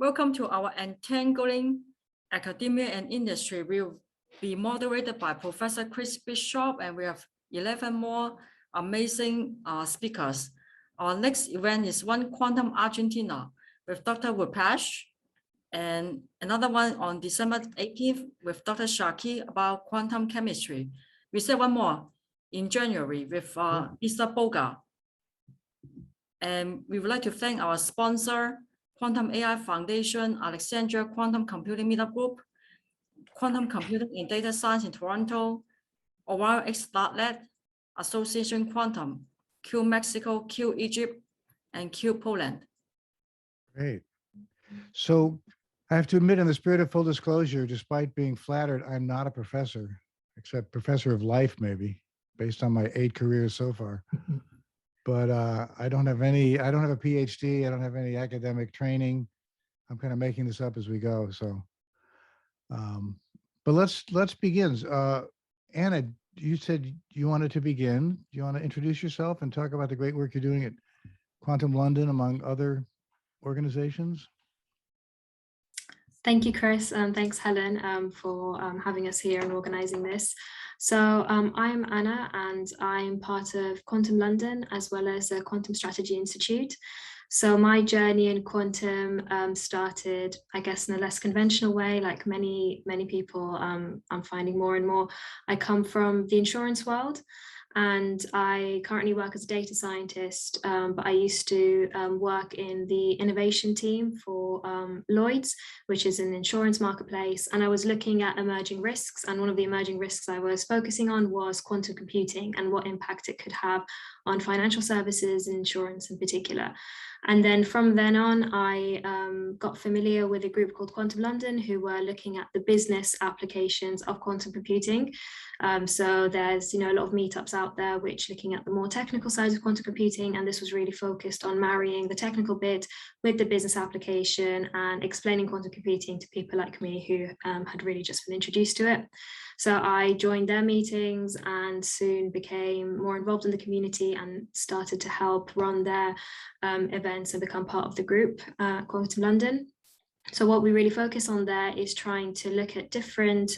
Welcome to our Entangling Academia and Industry. Will be moderated by Professor Chris Bishop, and we have 11 more amazing speakers. Our next event is One Quantum Argentina with Dr. Wupesh, and another one on December 18th with Dr. Shaki about quantum chemistry. We said one more in January with Mr. Boga. And we would like to thank our sponsor, Quantum AI Foundation, Alexandria Quantum Computing Meetup Group, Quantum Computing in Data Science in Toronto, ORX.net, Association Quantum, Q Mexico, Q Egypt, and Q Poland. Great. So I have to admit, in the spirit of full disclosure, despite being flattered, I'm not a professor, except professor of life, maybe, based on my 8 careers so far. But I don't have a PhD. I don't have any academic training. I'm kind of making this up as we go. So, but let's begin. Anna, you said you wanted to begin. Do you want to introduce yourself and talk about the great work you're doing at Quantum London, among other organizations? Thank you, Chris, and thanks, Helen, for having us here and organizing this. So I'm Anna, and I'm part of Quantum London, as well as the Quantum Strategy Institute. So my journey in quantum started, I guess, in a less conventional way, like many people. I'm finding more and more. I come from the insurance world, and I currently work as a data scientist, but I used to work in the innovation team for Lloyd's, which is an insurance marketplace. And I was looking at emerging risks. And one of the emerging risks I was focusing on was quantum computing and what impact it could have on financial services and insurance in particular. And then from then on, I got familiar with a group called Quantum London, who were looking at the business applications of quantum computing. So there's a lot of meetups out there which looking at the more technical sides of quantum computing, and this was really focused on marrying the technical bit with the business application and explaining quantum computing to people like me who had really just been introduced to it. So I joined their meetings and soon became more involved in the community and started to help run their events and become part of the group, Quantum London. So what we really focus on there is trying to look at different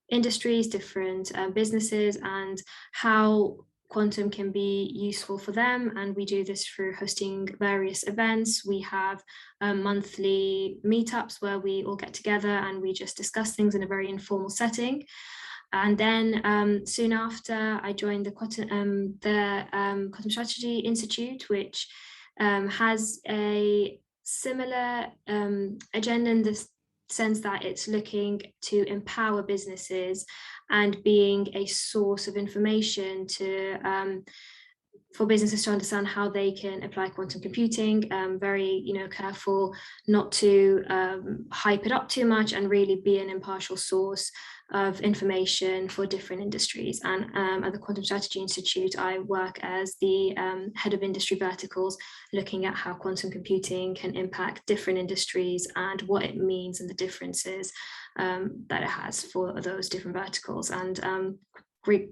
industries, different businesses, and how quantum can be useful for them. And we do this through hosting various events. We have monthly meetups where we all get together and we just discuss things in a very informal setting. And then soon after, I joined the Quantum Strategy Institute, which has a similar agenda in the sense that it's looking to empower businesses and being a source of information to for businesses to understand how they can apply quantum computing. Very careful not to hype it up too much and really be an impartial source of information for different industries. And at the Quantum Strategy Institute, I work as the head of industry verticals, looking at how quantum computing can impact different industries and what it means and the differences that it has for those different verticals. And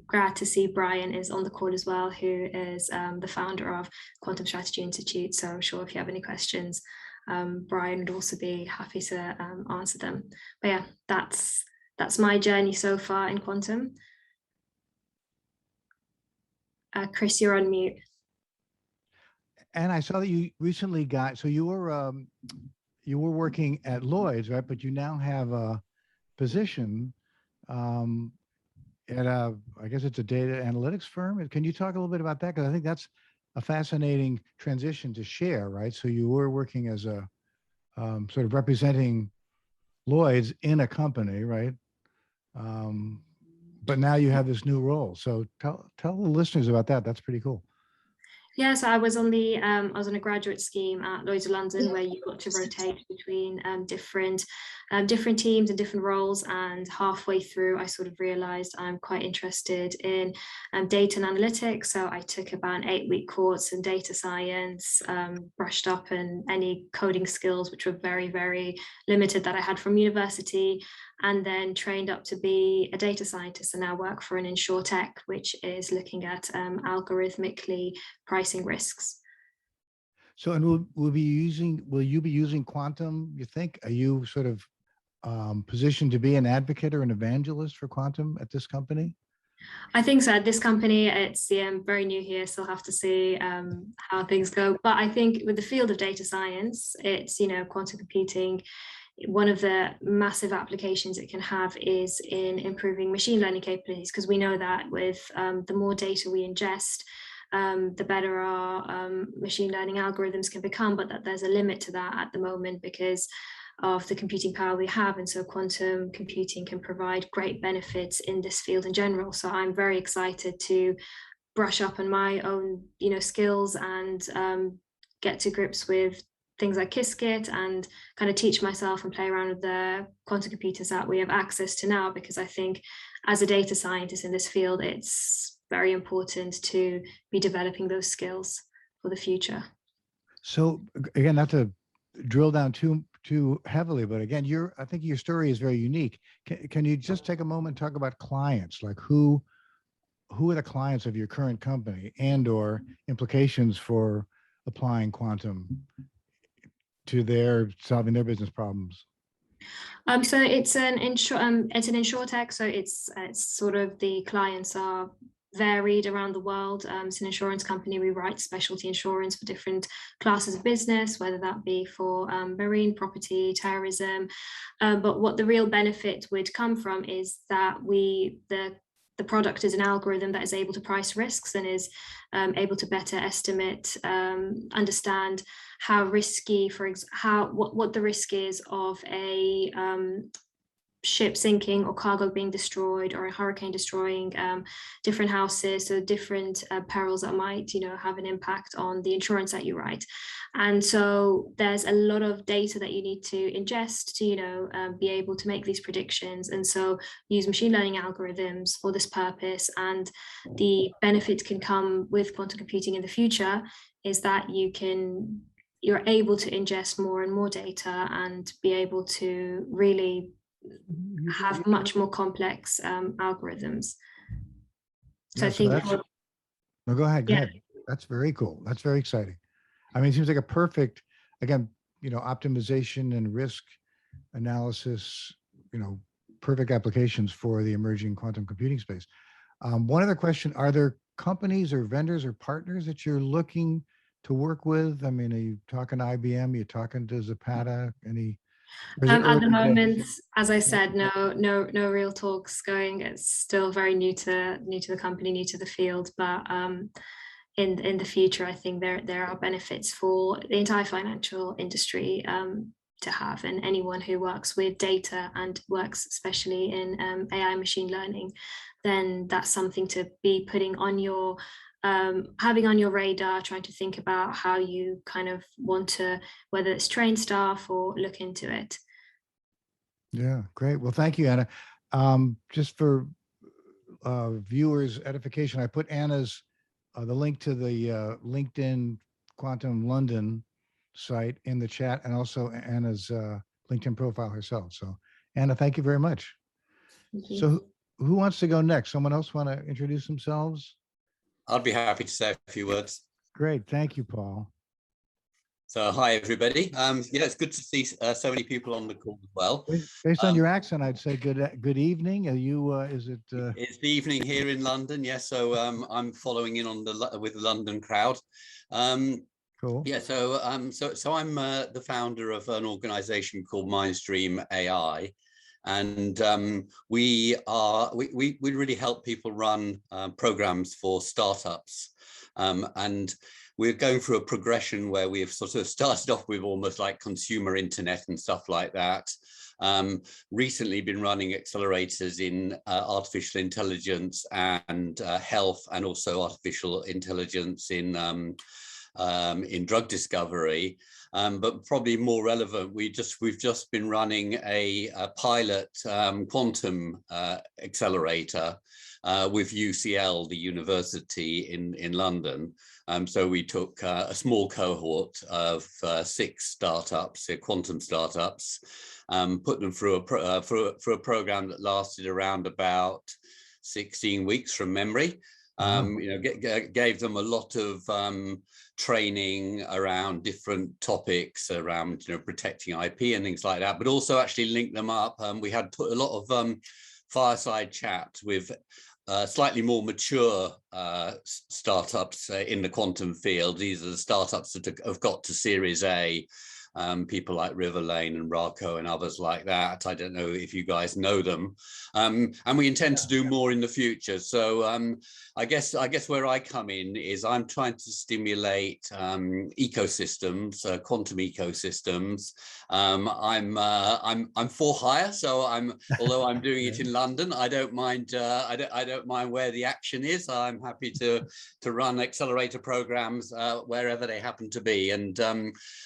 glad to see Brian is on the call as well, who is the founder of Quantum Strategy Institute. So I'm sure if you have any questions, Brian would also be happy to answer them. But yeah, that's my journey so far in quantum. Chris, you're on mute. And I saw that you recently got, so you were working at Lloyd's, right? But you now have a position at I guess it's a data analytics firm. Can you talk a little bit about that? Because I think that's a fascinating transition to share, right? So you were working as a sort of representing Lloyd's in a company, right? But now you have this new role. So tell the listeners about that. That's pretty cool. Yeah, so I was on a graduate scheme at Lloyd's of London, where you got to rotate between different teams and different roles. And halfway through, I sort of realized I'm quite interested in data and analytics. So I took about an 8-week course in data science, brushed up in any coding skills, which were very, very limited that I had from university, and then trained up to be a data scientist, and now work for an insurtech, which is looking at algorithmically pricing risks. So, and will you be using quantum, you think? Are you sort of positioned to be an advocate or an evangelist for quantum at this company? I think so. At this company, it's very new here, so I'll have to see how things go. But I think with the field of data science, it's, quantum computing, one of the massive applications it can have is in improving machine learning capabilities, because we know that with the more data we ingest, the better our machine learning algorithms can become, but that there's a limit to that at the moment because of the computing power we have. And so quantum computing can provide great benefits in this field in general. So I'm very excited to brush up on my own, skills and get to grips with things like Qiskit and kind of teach myself and play around with the quantum computers that we have access to now, because I think as a data scientist in this field, it's very important to be developing those skills for the future. So again, not to drill down too heavily, but again, I think your story is very unique. Can you just take a moment and talk about clients? Like who are the clients of your current company, and or implications for applying quantum to solving their business problems? So it's an insurtech. So it's sort of, the clients are varied around the world. It's an insurance company. We write specialty insurance for different classes of business, whether that be for marine, property, terrorism. But what the real benefit would come from is that the product is an algorithm that is able to price risks and is able to better estimate, understand how risky, what the risk is of a ship sinking or cargo being destroyed, or a hurricane destroying different houses. So different perils that might, have an impact on the insurance that you write. And so there's a lot of data that you need to ingest to, be able to make these predictions. And so use machine learning algorithms for this purpose. And the benefit can come with quantum computing in the future is that you're able to ingest more and more data and be able to really have much more complex algorithms. So I think no, go ahead. Yeah. That's very cool. That's very exciting. I mean, it seems like a perfect, again, optimization and risk analysis, perfect applications for the emerging quantum computing space. One other question: are there companies or vendors or partners that you're looking to work with? I mean, are you talking to IBM? Are you talking to Zapata? At the moment, as I said, no real talks going. It's still very new to the company, new to the field. But in the future, I think there are benefits for the entire financial industry to have, and anyone who works with data and works especially in AI machine learning, then that's something to be putting on your having on your radar, trying to think about how you kind of want to, whether it's train staff or look into it. Yeah, great. Well, thank you, Anna. Just for viewers' edification, I put Anna's the link to the LinkedIn Quantum London site in the chat, and also Anna's LinkedIn profile herself. So, Anna, thank you very much. So, who wants to go next? Someone else want to introduce themselves? I'd be happy to say a few words. Great, thank you, Paul. So, hi everybody. Yeah, it's good to see so many people on the call as well. Based on your accent, I'd say good evening. Are you? Is it? It's the evening here in London. Yeah, so I'm following in on with the London crowd. Cool. Yeah, so I'm the founder of an organization called MindStream AI, and we really help people run programs for startups, and we're going through a progression where we've sort of started off with almost like consumer internet and stuff like that. Recently been running accelerators in artificial intelligence and health, and also artificial intelligence in drug discovery. But probably more relevant, we've just been running a pilot quantum accelerator with UCL, the university in London. So we took a small cohort of 6 startups, quantum startups, put them through a program that lasted around about 16 weeks from memory. Gave them a lot of training around different topics around, protecting IP and things like that, but also actually linked them up. We had a lot of fireside chat with slightly more mature startups in the quantum field. These are the startups that have got to Series A. People like Riverlane and Raco and others like that. I don't know if you guys know them, and we intend to do more in the future. So I guess where I come in is I'm trying to stimulate ecosystems, quantum ecosystems. I'm for hire, so although I'm doing it in London, I don't mind. I don't mind where the action is. I'm happy to run accelerator programs wherever they happen to be. And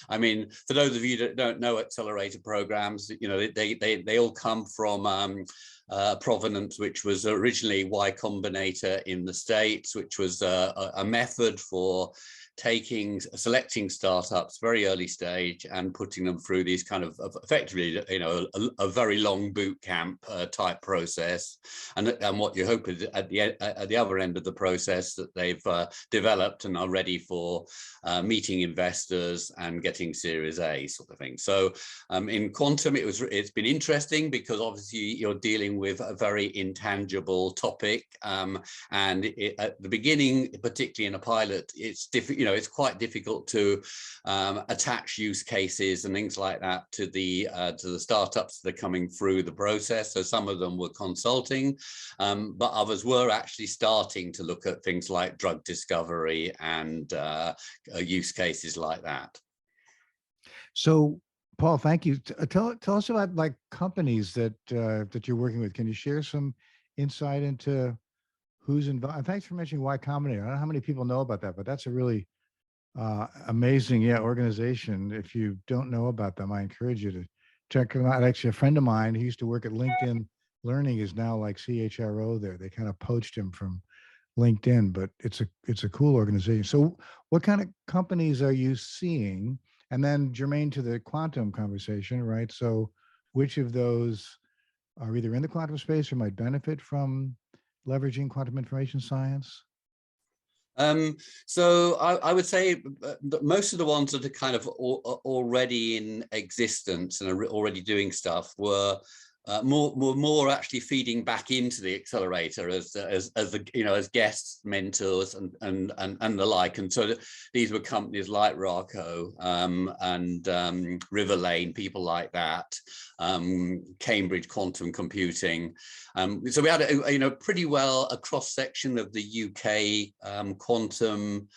I mean, for those of you that don't know accelerator programs, they all come from provenance, which was originally Y Combinator in the States, which was a method for selecting startups very early stage and putting them through these kind of effectively, a very long boot camp type process. And what you hope is at the other end of the process that they've developed and are ready for meeting investors and getting Series A sort of thing. So in quantum, it's been interesting because obviously you're dealing with a very intangible topic, and at the beginning, particularly in a pilot, it's difficult. It's quite difficult to attach use cases and things like that to the startups that are coming through the process. So some of them were consulting, but others were actually starting to look at things like drug discovery and use cases like that. So, Paul, thank you. Tell us about like companies that you're working with. Can you share some insight into who's involved? And thanks for mentioning Y Combinator. I don't know how many people know about that, but that's a really amazing, organization. If you don't know about them, I encourage you to check them out. Actually, a friend of mine who used to work at LinkedIn Learning is now like CHRO there. They kind of poached him from LinkedIn, but it's a cool organization. So what kind of companies are you seeing? And then germane to the quantum conversation, right? So which of those are either in the quantum space or might benefit from leveraging quantum information science? So I would say most of the ones that are kind of already in existence and are already doing stuff were more actually feeding back into the accelerator as as guests, mentors, and the like. And so these were companies like Raco and Riverlane, people like that, Cambridge Quantum Computing. So we had a pretty well a cross section of the UK quantum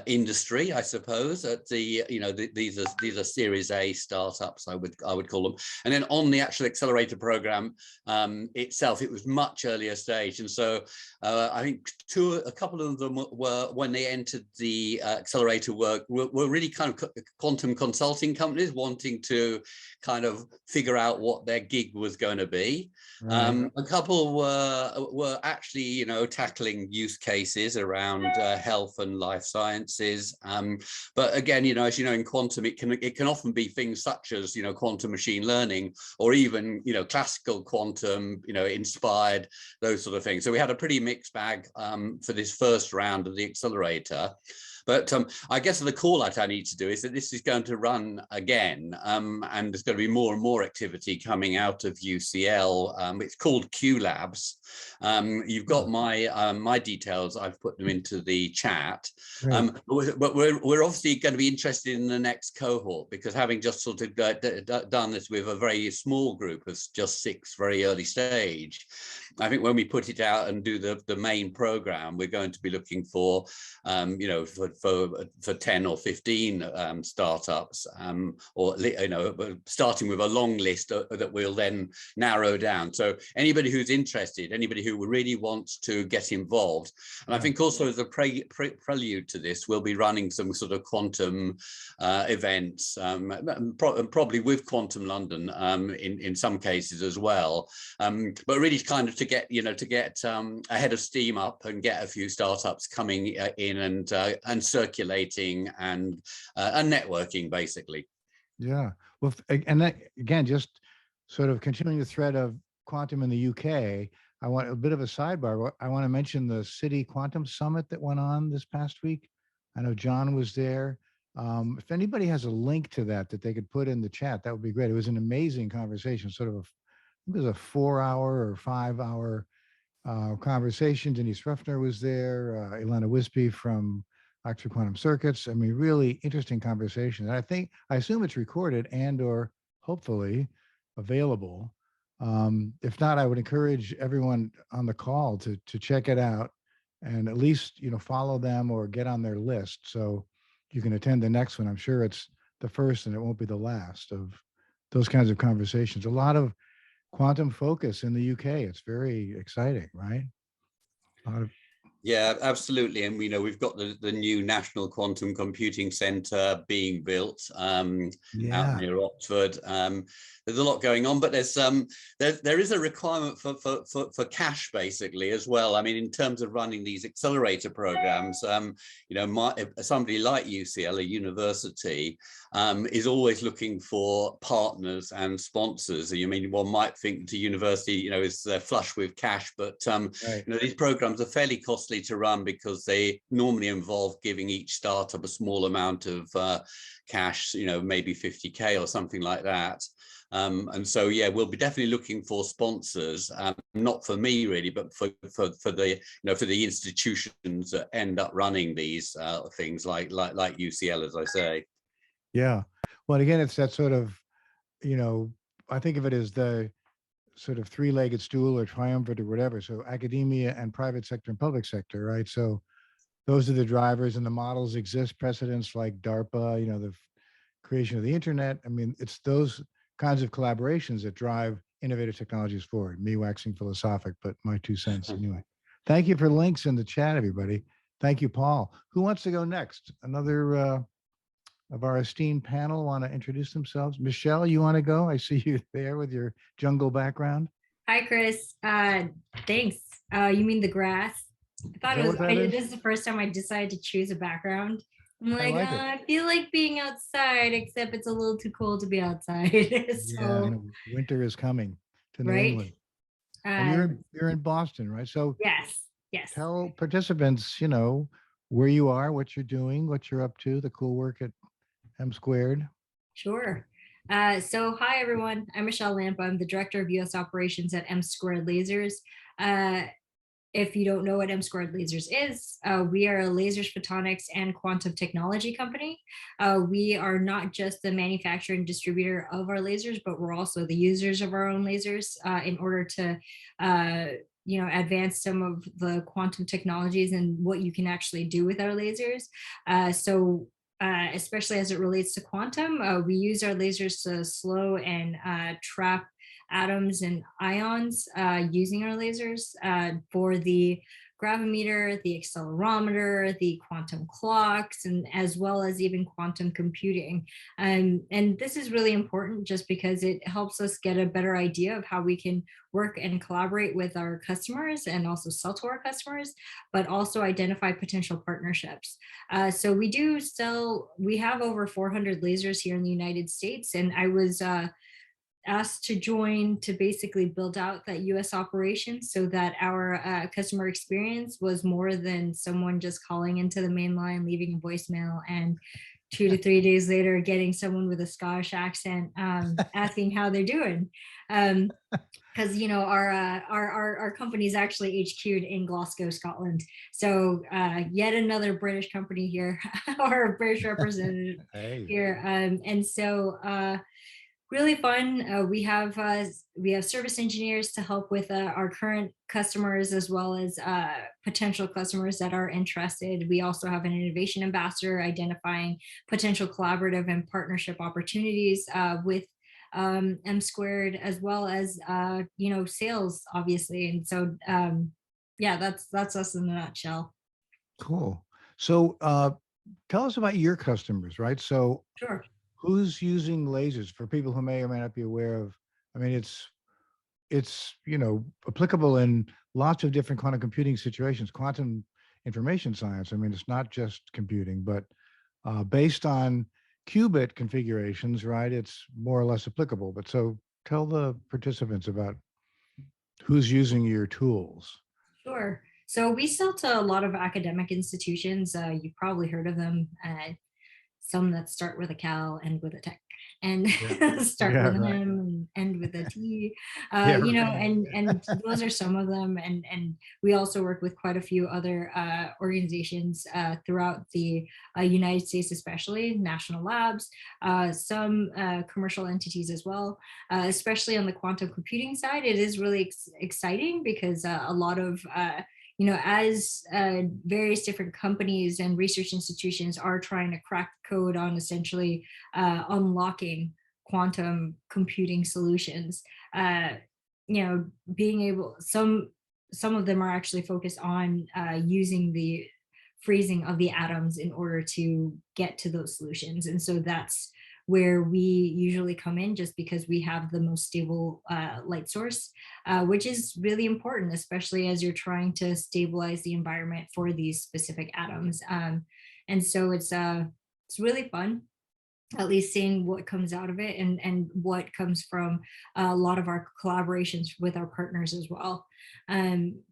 industry, I suppose. At these are Series A startups, I would call them. And then on the actual accelerator program itself, it was much earlier stage. And so I think a couple of them were, when they entered the accelerator work, were really kind of quantum consulting companies wanting to kind of figure out what their gig was going to be. Right. A couple were actually tackling use cases around health and life sciences. But again, as you know, in quantum, it can often be things such as quantum machine learning, or even classical quantum inspired, those sort of things. So we had a pretty mixed bag for this first round of the accelerator. But I guess the call out I need to do is that this is going to run again, and there's going to be more and more activity coming out of UCL. It's called Q Labs. You've got my details. I've put them into the chat. But we're obviously going to be interested in the next cohort, because having just sort of done this with a very small group of just 6 very early stage, I think when we put it out and do the main program, we're going to be looking for for 10 or 15 startups, or starting with a long list that we'll then narrow down. So anybody who's interested, anybody who really wants to get involved, and I think also as a prelude to this, we'll be running some sort of quantum events, probably with Quantum London in some cases as well, but really kind of to get ahead of steam up and get a few startups coming in and circulating and networking, basically. Yeah, well, and that, again, just sort of continuing the thread of quantum in the UK, I want a bit of a sidebar. I want to mention the City Quantum Summit that went on this past week. I know John was there. If anybody has a link to that they could put in the chat, that would be great. It was an amazing conversation, sort of it was a 4-hour or 5-hour conversation. Denise Ruffner was there, Ilana Wispy from Oxford Quantum Circuits. I mean, really interesting conversation. And I assume it's recorded and or hopefully available. If not, I would encourage everyone on the call to check it out and at least, follow them or get on their list so you can attend the next one. I'm sure it's the first and it won't be the last of those kinds of conversations. A lot of quantum focus in the UK. It's very exciting, right? A lot of Yeah, absolutely. And we know we've got the new National Quantum Computing Centre being built out near Oxford. There's a lot going on, but there is a requirement for cash basically as well. I mean, in terms of running these accelerator programs, somebody like UCL, a university, is always looking for partners and sponsors. I mean, one might think the university, is flush with cash, but right. These programs are fairly costly to run because they normally involve giving each startup a small amount of cash, maybe 50K or something like that. And so, yeah, we'll be definitely looking for sponsors, not for me really, but for the institutions that end up running these things like UCL, as I say. Yeah. Well, again, it's that sort of, I think of it as the sort of three-legged stool or triumvirate or whatever. So academia and private sector and public sector, right? So those are the drivers and the models exist, precedents like DARPA, the creation of the internet. I mean, it's those kinds of collaborations that drive innovative technologies forward. Me waxing philosophic, but my 2 cents anyway. Thank you for links in the chat, everybody. Thank you, Paul. Who wants to go next? Another of our esteemed panel want to introduce themselves? Michelle, you want to go? I see you there with your jungle background. Hi, Chris. Thanks. You mean the grass? I thought this is the first time I decided to choose a background. I'm like, I feel like being outside, except it's a little too cold to be outside. Yeah, winter is coming to New England. And you're in Boston, right? So yes. Tell participants, where you are, what you're doing, what you're up to, the cool work at M Squared. Sure. So hi, everyone. I'm Michelle Lampa. I'm the Director of U.S. Operations at M Squared Lasers. If you don't know what M Squared Lasers is, we are a lasers, photonics, and quantum technology company. We are not just the manufacturer and distributor of our lasers, but we're also the users of our own lasers in order to advance some of the quantum technologies and what you can actually do with our lasers. Especially as it relates to quantum, we use our lasers to slow and trap atoms and ions using our lasers for the gravimeter, the accelerometer, the quantum clocks, and as well as even quantum computing. And this is really important just because it helps us get a better idea of how we can work and collaborate with our customers and also sell to our customers, but also identify potential partnerships. So we have over 400 lasers here in the United States, and I was asked to join to basically build out that US operation so that our customer experience was more than someone just calling into the main line, leaving a voicemail, and 2 to 3 days later getting someone with a Scottish accent asking how they're doing. Because our company is actually HQ'd in Glasgow, Scotland. So yet another British company here, or a British representative here. And so really fun. We have service engineers to help with our current customers as well as potential customers that are interested. We also have an innovation ambassador identifying potential collaborative and partnership opportunities with M Squared, as well as sales, obviously. And so that's us in a nutshell. Cool. So tell us about your customers, right? So sure. Who's using lasers for people who may or may not be aware of? I mean, it's applicable in lots of different quantum computing situations. Quantum information science, I mean, it's not just computing, but based on qubit configurations, right? It's more or less applicable. But so tell the participants about who's using your tools? Sure. So we sell to a lot of academic institutions. You've probably heard of them. Some that start with a Cal, end with a Tech, and start Yeah, with an right. M and end with a T. Yeah, You know, right. and those are some of them. And we also work with quite a few other organizations throughout the United States, especially national labs, some commercial entities as well. Especially on the quantum computing side, it is really exciting because a lot of you know, as various different companies and research institutions are trying to crack the code on essentially unlocking quantum computing solutions, you know, being able, some of them are actually focused on using the freezing of the atoms in order to get to those solutions. And so that's where we usually come in, just because we have the most stable light source, which is really important, especially as you're trying to stabilize the environment for these specific atoms. And so it's really fun, at least seeing what comes out of it, and what comes from a lot of our collaborations with our partners as well.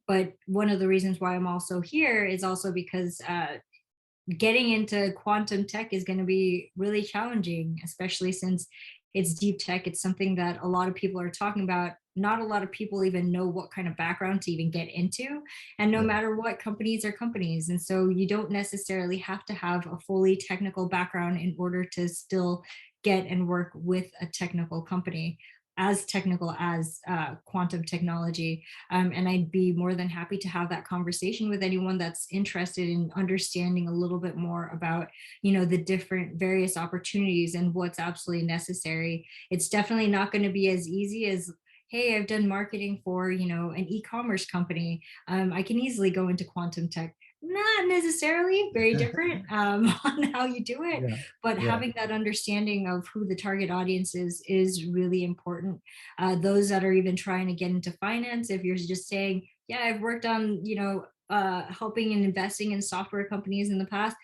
But one of the reasons why I'm also here is also because getting into quantum tech is going to be really challenging, especially since it's deep tech. It's something that a lot of people are talking about. Not a lot of people even know what kind of background to even get into. And no matter what, companies are companies. And so you don't necessarily have to have a fully technical background in order to still get and work with a technical company, as technical as quantum technology. And I'd be more than happy to have that conversation with anyone that's interested in understanding a little bit more about, you know, the different various opportunities and what's absolutely necessary. It's definitely not going to be as easy as, hey, I've done marketing for, you know, an e-commerce company. I can easily go into quantum tech. Not necessarily, very different on how you do it, but having that understanding of who the target audience is really important. Those that are even trying to get into finance, if you're just saying, yeah, I've worked on, you know, helping and investing in software companies in the past,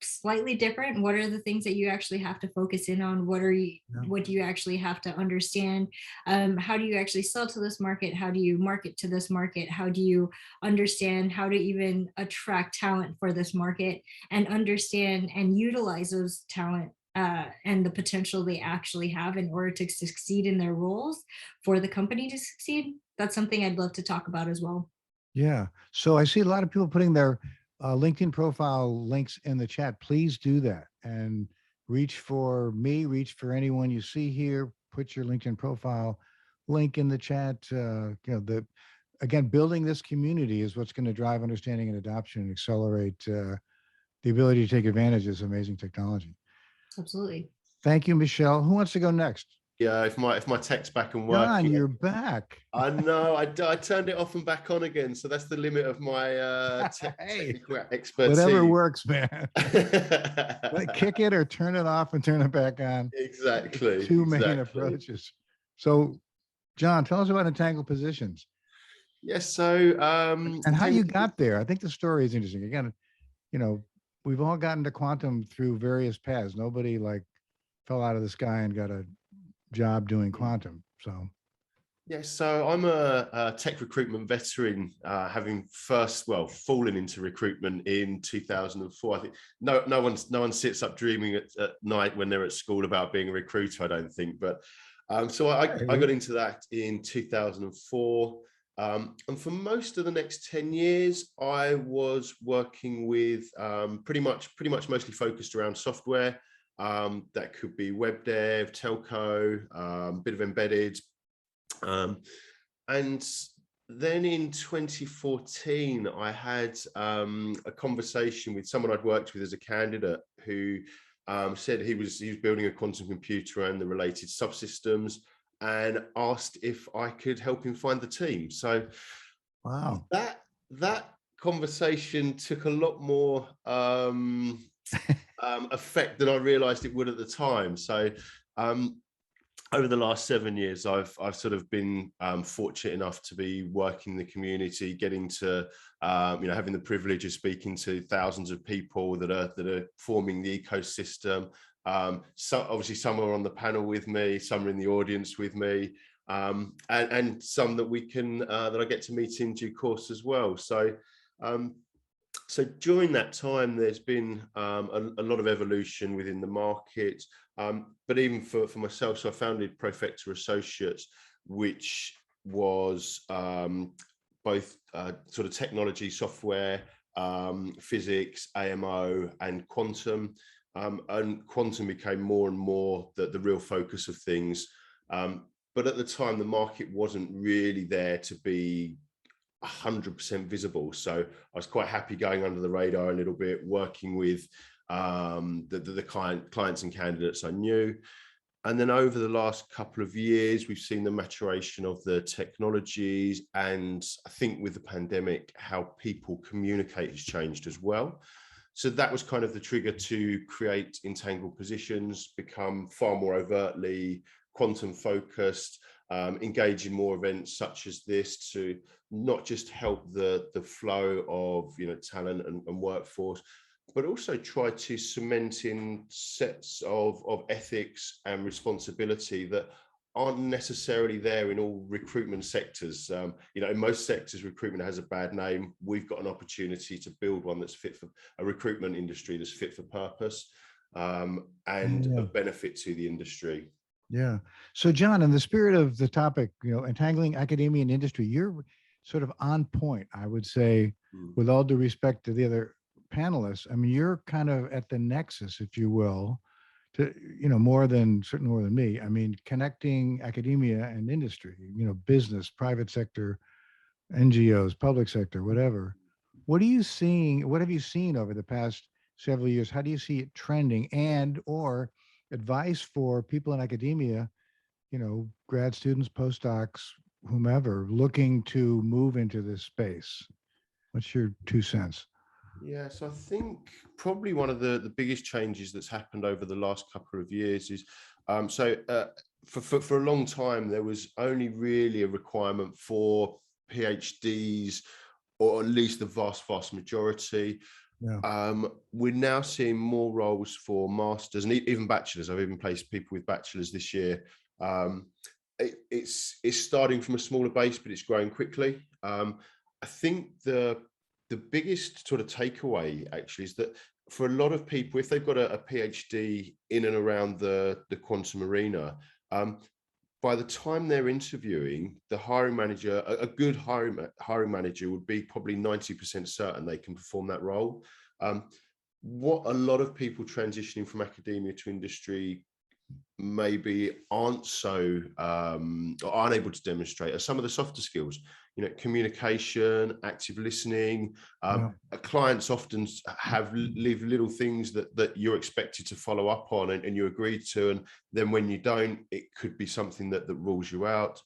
slightly different. What are the things that you actually have to focus in on? What do you actually have to understand? How do you actually sell to this market? How do you market to this market? How do you understand how to even attract talent for this market, and understand and utilize those talent and the potential they actually have in order to succeed in their roles for the company to succeed? That's something I'd love to talk about as well. Yeah. So I see a lot of people putting their LinkedIn profile links in the chat. Please do that, and reach for me, reach for anyone you see here. Put your LinkedIn profile link in the chat. You know, again, building this community is what's going to drive understanding and adoption and accelerate the ability to take advantage of this amazing technology. Absolutely. Thank you, Michelle. Who wants to go next? Yeah, if my tech's back and John, working. you're back. I know. I turned it off and back on again, so that's the limit of my Hey, technical expertise. whatever works, man. Kick it or turn it off and turn it back on. Exactly. Two main approaches. So, John, tell us about entangled positions. Yes. So, and how you got there. I think the story is interesting. Again, you know, we've all gotten to quantum through various paths. Nobody like fell out of the sky and got a job doing quantum. So yes, so I'm a tech recruitment veteran, having fallen into recruitment in 2004. I think no one sits up dreaming at night when they're at school about being a recruiter, I don't think. But so I got into that in 2004. And for most of the next 10 years, I was working with pretty much mostly focused around software. That could be web dev, telco, bit of embedded. And then in 2014, I had a conversation with someone I'd worked with as a candidate who said he was building a quantum computer and the related subsystems, and asked if I could help him find the team. So wow, that conversation took a lot more effect than I realized it would at the time. So over the last 7 years, I've sort of been fortunate enough to be working in the community, getting to having the privilege of speaking to thousands of people that are forming the ecosystem. So obviously some are on the panel with me, some are in the audience with me. and some that we can that I get to meet in due course as well. So so during that time, there's been a lot of evolution within the market, but even for myself, so I founded Profector Associates, which was both sort of technology, software, physics, AMO, and quantum. And quantum became more and more the real focus of things. But at the time, the market wasn't really there to be 100% visible. So I was quite happy going under the radar a little bit, working with the clients and candidates I knew. And then over the last couple of years, we've seen the maturation of the technologies. And I think with the pandemic, how people communicate has changed as well. So that was kind of the trigger to create Entangled Positions, become far more overtly quantum focused, engage in more events such as this to not just help the flow of talent and workforce, but also try to cement in sets of ethics and responsibility that aren't necessarily there in all recruitment sectors. In most sectors, recruitment has a bad name. We've got an opportunity to build one that's fit for a recruitment industry that's fit for purpose and of benefit to the industry. Yeah. So John, in the spirit of the topic, entangling academia and industry, you're sort of on point, I would say, with all due respect to the other panelists. I mean, you're kind of at the nexus, if you will, to, certainly more than me. I mean, connecting academia and industry, business, private sector, NGOs, public sector, whatever. What are you seeing? What have you seen over the past several years? How do you see it trending, and or advice for people in academia, grad students, postdocs, whomever, looking to move into this space? What's your 2 cents? Yeah, so I think probably one of the biggest changes that's happened over the last couple of years is, for a long time, there was only really a requirement for PhDs, or at least the vast majority. Yeah. We're now seeing more roles for masters and even bachelors. I've even placed people with bachelors this year. It's starting from a smaller base, but it's growing quickly. I think the biggest sort of takeaway actually is that for a lot of people, if they've got a PhD in and around the quantum arena, by the time they're interviewing, the hiring manager, a good hiring manager would be probably 90% certain they can perform that role. What a lot of people transitioning from academia to industry maybe aren't so or aren't able to demonstrate are some of the softer skills, communication, active listening. Clients often leave little things that you're expected to follow up on and you agree to, and then when you don't, it could be something that rules you out.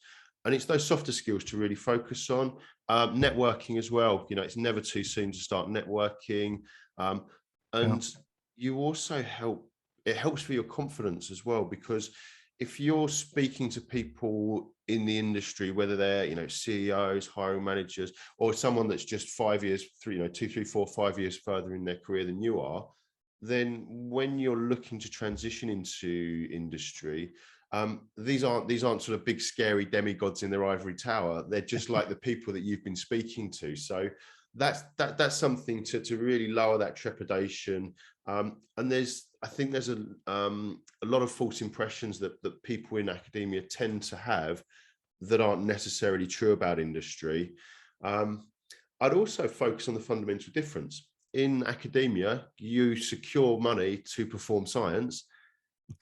And it's those softer skills to really focus on. Networking as well. It's never too soon to start networking. You also it helps for your confidence as well, because if you're speaking to people in the industry, whether they're, CEOs, hiring managers, or someone that's just 5 years, 2, 3, 4, 5 years further in their career than you are, then when you're looking to transition into industry, these aren't sort of big, scary demigods in their ivory tower. They're just like the people that you've been speaking to. So that's something to really lower that trepidation. And I think there's a lot of false impressions that people in academia tend to have that aren't necessarily true about industry. I'd also focus on the fundamental difference. In academia, you secure money to perform science.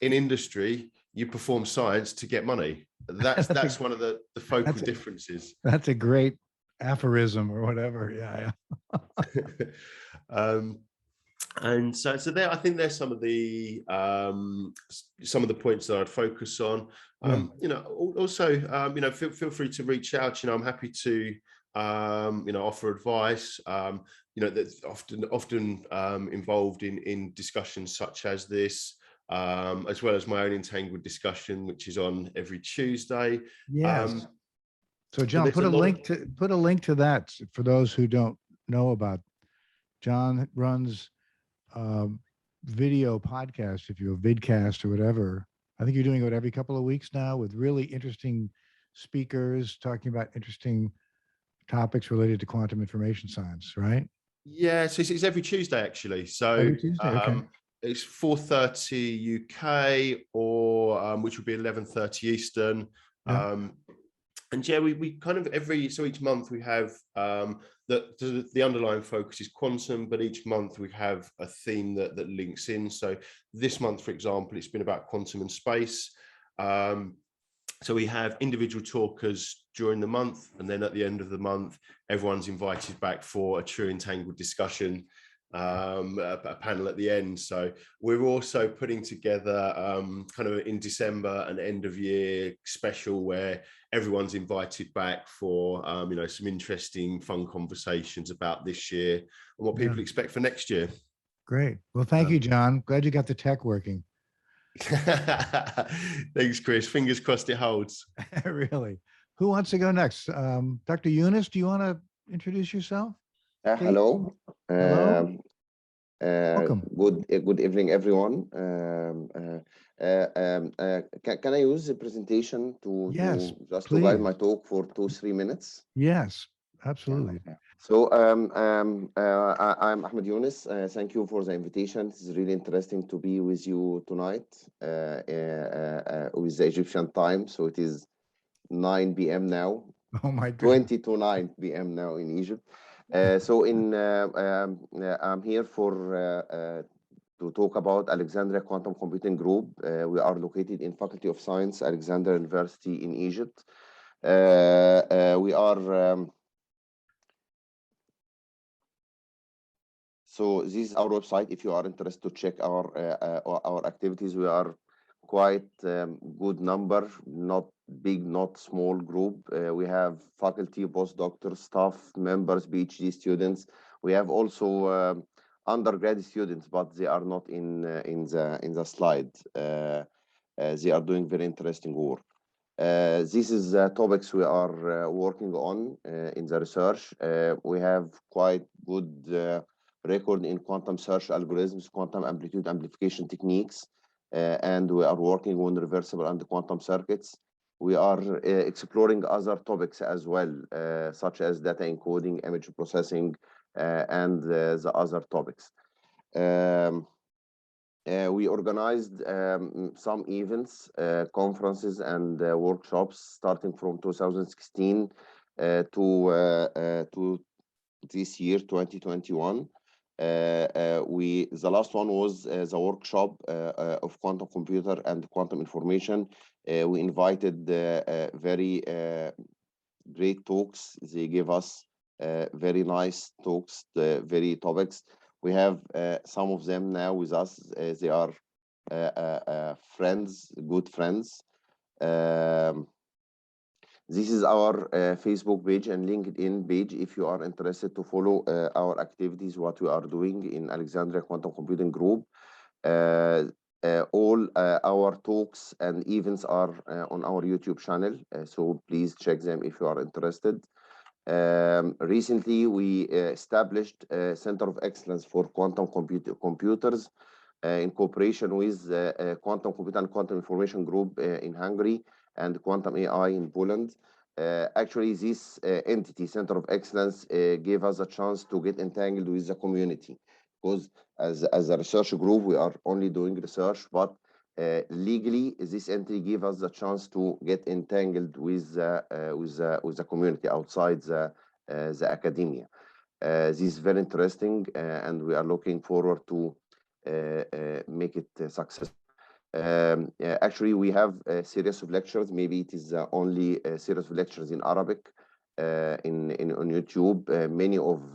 In industry, you perform science to get money. That's one of the focal differences. That's a great aphorism or whatever. Yeah. And so there, I think there's some of the points that I'd focus on. Also, feel free to reach out. I'm happy to offer advice. That's often involved in discussions such as this, as well as my own Entangled discussion, which is on every Tuesday. Yes. So John, put a link to that for those who don't know about. John runs video podcast, if you will, vidcast or whatever. I think you're doing it every couple of weeks now with really interesting speakers talking about interesting topics related to quantum information science, right? Yeah, so it's every Tuesday actually. So Every Tuesday, okay. It's 4:30 UK, or which would be 11:30 Eastern. Yeah. And yeah, we kind of each month we have the underlying focus is quantum, but each month we have a theme that links in. So this month, for example, it's been about quantum and space. So we have individual talkers during the month, and then at the end of the month, everyone's invited back for a true entangled discussion, a panel at the end. So we're also putting together kind of in December an end of year special where everyone's invited back for some interesting, fun conversations about this year and what people expect for next year. Great. Well, thank you, John. Glad you got the tech working. Thanks, Chris. Fingers crossed it holds. Really. Who wants to go next? Dr. Younes, do you want to introduce yourself? Hello. Hello. Welcome. Good evening, everyone. Can I use the presentation to just to guide my talk for 2-3 minutes? Yes, absolutely. Yeah. So I'm Ahmed Younes. Thank you for the invitation. It's really interesting to be with you tonight with the Egyptian time. So it is 9 p.m. now. Oh my goodness. 20 to 9 p.m. now in Egypt. So I'm here for to talk about Alexandria Quantum Computing Group. We are located in Faculty of Science, Alexandria University in Egypt. We are so this is our website. If you are interested to check our activities, we are quite good number, not big, not small group. We have faculty, postdoctors, staff members, PhD students. We have also undergraduate students, but they are not in the slide. They are doing very interesting work. This is topics we are working on in the research. We have quite good record in quantum search algorithms, quantum amplitude amplification techniques, and we are working on reversible and quantum circuits. We are exploring other topics as well, such as data encoding, image processing, and the other topics. We organized some events, conferences, and workshops starting from 2016 to this year, 2021. The last one was the workshop of quantum computer and quantum information. We invited very great talks. They gave us very nice talks, very topics. We have some of them now with us. They are friends, good friends. This is our Facebook page and LinkedIn page if you are interested to follow our activities, what we are doing in Alexandria Quantum Computing Group. All our talks and events are on our YouTube channel, so please check them if you are interested. Recently, we established a Center of Excellence for Quantum Computers in cooperation with Quantum Computer and Quantum Information Group in Hungary and Quantum AI in Poland. Actually, this entity, Center of Excellence, gave us a chance to get entangled with the community, because as a research group, we are only doing research, but legally, this entity gave us the chance to get entangled with the community outside the academia. This is very interesting, and we are looking forward to make it successful. Actually, we have a series of lectures. Maybe it is only a series of lectures in Arabic on YouTube. Many of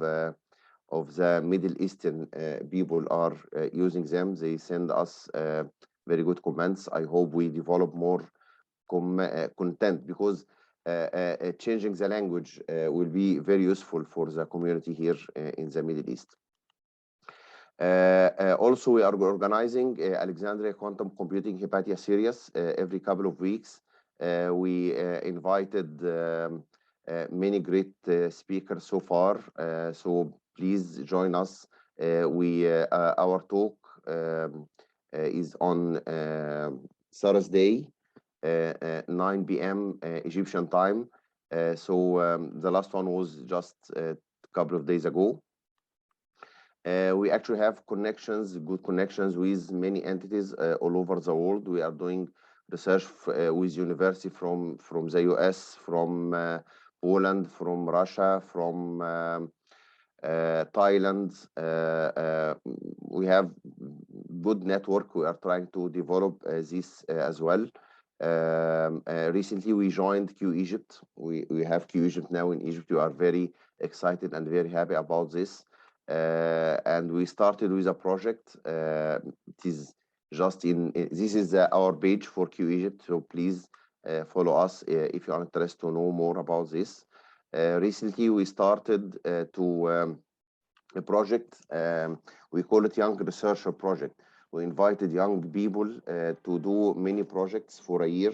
the Middle Eastern people are using them. They send us very good comments. I hope we develop more content, because changing the language will be very useful for the community here in the Middle East. Also, we are organizing Alexandria Quantum Computing Hypatia series every couple of weeks. We invited many great speakers so far, so please join us. Our talk is on Thursday, 9 p.m. Egyptian time. The last one was just a couple of days ago. We actually have connections, good connections with many entities all over the world. We are doing research with university from the US, from Poland, from Russia, from Thailand. We have good network. We are trying to develop this as well. Recently, we joined Q Egypt. We have Q Egypt now in Egypt. We are very excited and very happy about this. And we started with a project. It is just this is our page for Q Egypt. So please follow us if you are interested to know more about this. Recently, we started a project. We call it Young Researcher Project. We invited young people to do many projects for a year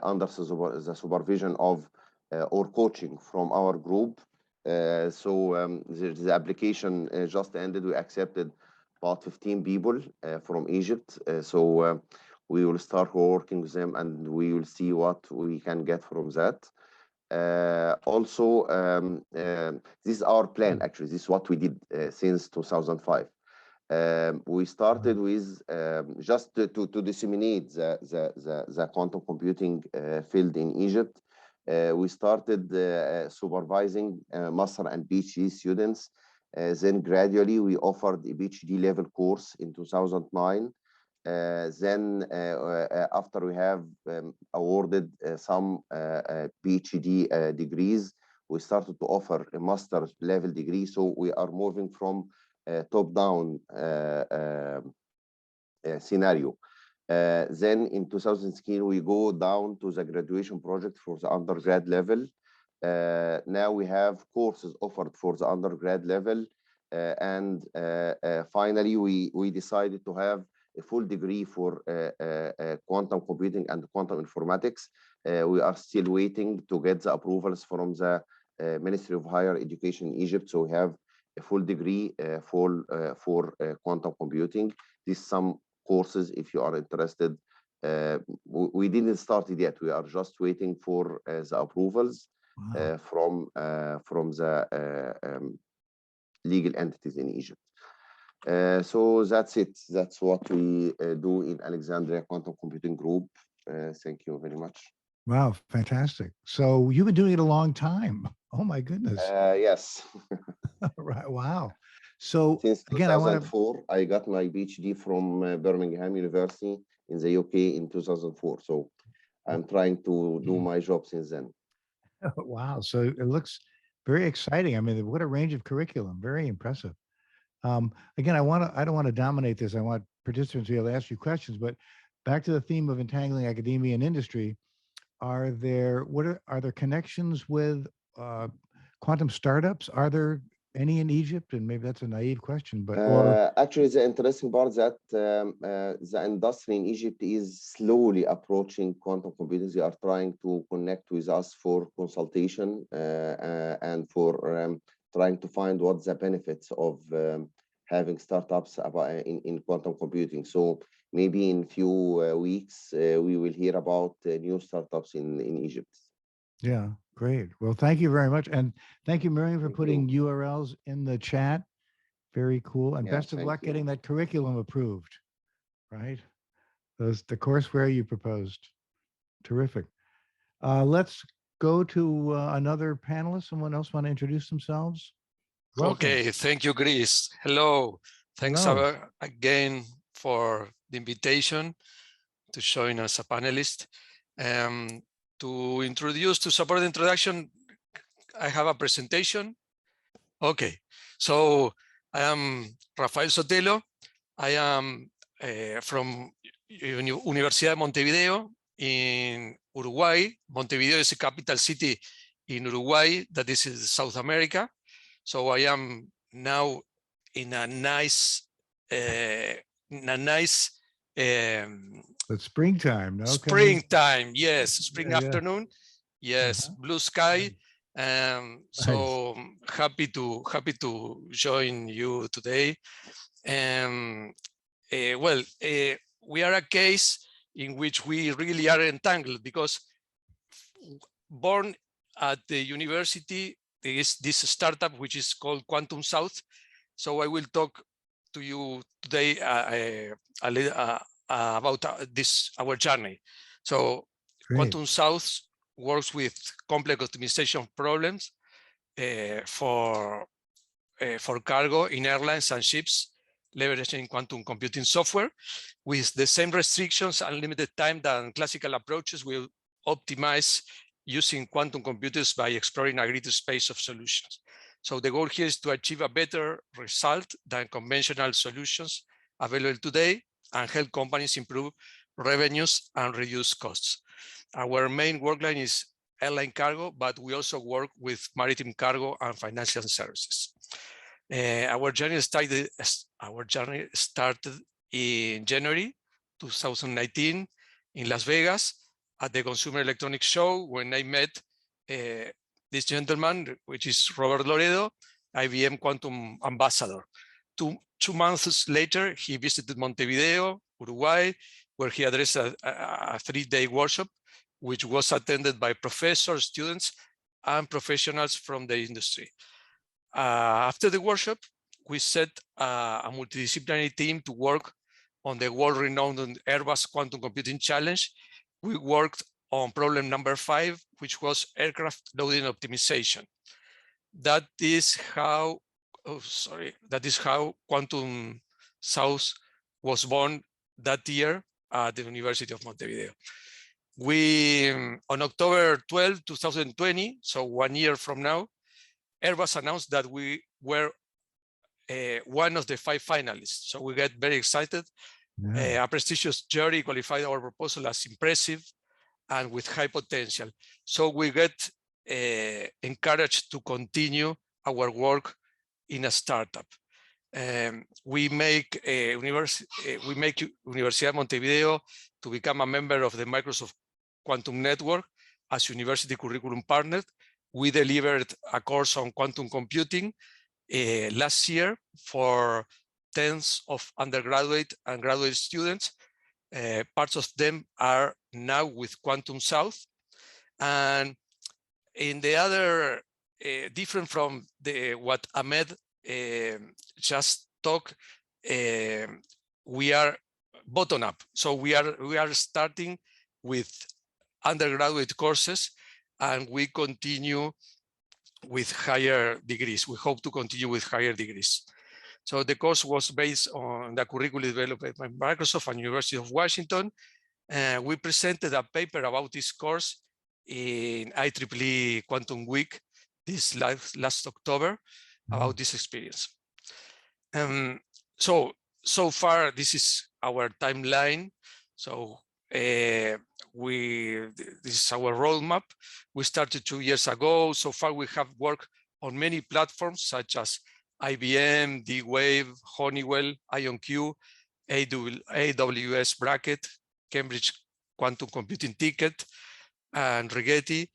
under the supervision of or coaching from our group. The application just ended. We accepted about 15 people from Egypt. We will start working with them and we will see what we can get from that. This is our plan, actually. This is what we did since 2005. We started with just to disseminate the quantum computing field in Egypt. We started supervising master and PhD students. Then gradually we offered a PhD level course in 2009. Then after we have awarded some PhD degrees, we started to offer a master's level degree. So we are moving from top-down scenario. Then in 2016, we go down to the graduation project for the undergrad level. Now we have courses offered for the undergrad level. Finally, we decided to have a full degree for quantum computing and quantum informatics. We are still waiting to get the approvals from the Ministry of Higher Education in Egypt. So we have a full degree for quantum computing. These some courses, if you are interested. We didn't start it yet. We are just waiting for the approvals from the legal entities in Egypt. So that's it. That's what we do in Alexandria Quantum Computing Group. Thank you very much. Wow, fantastic. So you've been doing it a long time. Oh my goodness. Yes. Right. Wow. So since again, 2004, I got my PhD from Birmingham University in the UK in 2004. So I'm trying to do my job since then. Wow. So it looks very exciting. I mean, what a range of curriculum. Very impressive. Again, I don't want to dominate this. I want participants to be able to ask you questions, but back to the theme of entangling academia and industry, are there connections with quantum startups? Are there any in Egypt? And maybe that's a naive question, but actually, the interesting part that the industry in Egypt is slowly approaching quantum computing. They are trying to connect with us for consultation and for trying to find what the benefits of having startups in quantum computing. So maybe in few weeks, we will hear about new startups in Egypt. Yeah, great. Well, thank you very much. And thank you, Mariam, for putting URLs in the chat. Very cool. And best of luck getting that curriculum approved, right? The courseware you proposed. Terrific. Let's go to another panelist. Someone else want to introduce themselves? Welcome. Okay, thank you, Chris. Hello. Thanks again for the invitation to join as a panelist. To support the introduction, I have a presentation. Okay, so I am Rafael Sotelo. I am from Universidad de Montevideo in Uruguay. Montevideo is a capital city in Uruguay that is in South America. So I am now in a nice But springtime, no? Springtime, yes, spring afternoon, yes, blue sky. So happy to join you today. We are a case in which we really are entangled, because born at the university, there is this startup which is called Quantum South. So I will talk to you today about our journey. So Great. Quantum South works with complex optimization problems for cargo in airlines and ships, leveraging quantum computing software with the same restrictions and limited time than classical approaches. Will optimize using quantum computers by exploring a greater space of solutions. So the goal here is to achieve a better result than conventional solutions available today and help companies improve revenues and reduce costs. Our main work line is airline cargo, but we also work with maritime cargo and financial services. Our journey started in January 2019 in Las Vegas at the Consumer Electronics Show, when I met this gentleman, which is Robert Loredo, IBM Quantum Ambassador. Two months later, he visited Montevideo, Uruguay, where he addressed a 3-day workshop, which was attended by professors, students, and professionals from the industry. After the workshop, we set a multidisciplinary team to work on the world-renowned Airbus Quantum Computing Challenge. We worked on problem number 5, which was aircraft loading optimization. That is how Quantum South was born that year at the University of Montevideo. On October 12, 2020, so 1 year from now, Airbus announced that we were one of the 5 finalists. So we got very excited. A prestigious jury qualified our proposal as impressive and with high potential. So we get encouraged to continue our work in a startup. We make Universidad Montevideo to become a member of the Microsoft Quantum Network as university curriculum partner. We delivered a course on quantum computing last year for tens of undergraduate and graduate students. Parts of them are now with Quantum South. And in the other, different from what Ahmed just talked, we are bottom up. So we are starting with undergraduate courses, and we continue with higher degrees. We hope to continue with higher degrees. So the course was based on the curriculum developed by Microsoft and University of Washington. We presented a paper about this course in IEEE Quantum Week this last October about this experience. So far, this is our timeline. So this is our roadmap. We started 2 years ago. So far, we have worked on many platforms such as IBM, D-Wave, Honeywell, IonQ, AWS Bracket, Cambridge Quantum Computing Ticket, and Rigetti.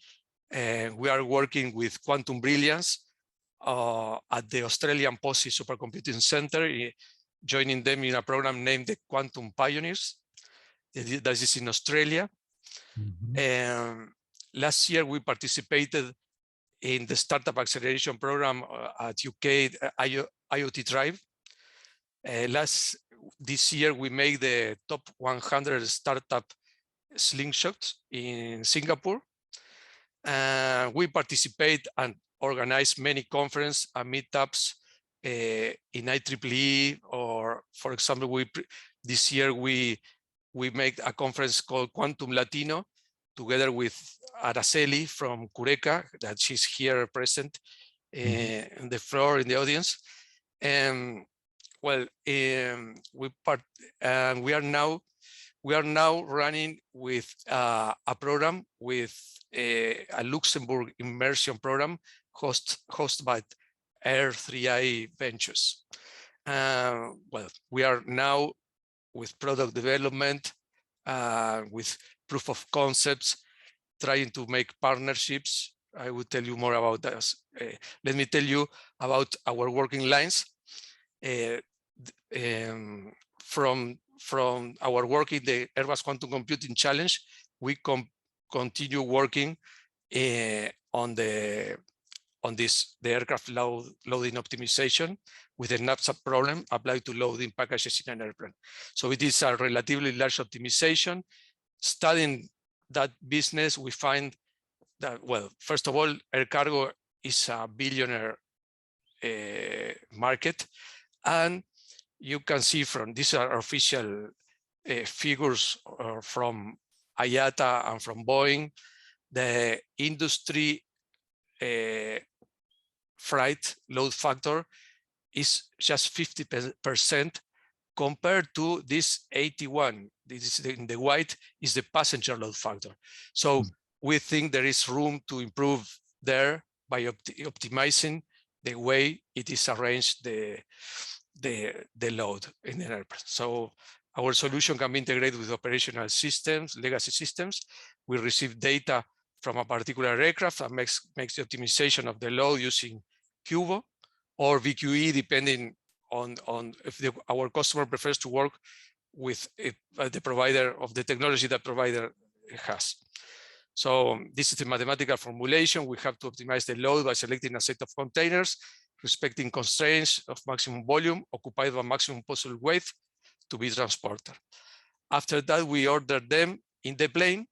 We are working with Quantum Brilliance at the Australian POSI Supercomputing Center, joining them in a program named the Quantum Pioneers. That is in Australia. Last year, we participated in the Startup Acceleration Program at UK IoT Drive. This year, we made the top 100 startup slingshots in Singapore. We participate and organize many conferences and meetups in IEEE, or for example, this year we made a conference called Quantum Latino together with Araceli from Cureca, that she's here present on the floor in the audience. Well, we are now running with a program with a Luxembourg immersion program hosted by R3I Ventures. Well, we are now with product development, with proof of concepts, trying to make partnerships. I will tell you more about this. Let me tell you about our working lines. From from our work in the Airbus Quantum Computing Challenge, we continue working on the aircraft loading optimization with the knapsack problem applied to loading packages in an airplane. So it is a relatively large optimization. Studying that business, we find that, well, first of all, air cargo is a billionaire market. And you can see from, these are official figures from IATA and from Boeing, the industry freight load factor is just 50% compared to this 81. This is in the white is the passenger load factor. So we think there is room to improve there by optimizing the way it is arranged the load in an airplane. So our solution can be integrated with operational systems, legacy systems. We receive data from a particular aircraft and makes the optimization of the load using Cubo or VQE, depending on if our customer prefers to work with the provider of the technology that provider has. So this is the mathematical formulation. We have to optimize the load by selecting a set of containers, respecting constraints of maximum volume occupied by maximum possible weight to be transported. After that, we order them in the plane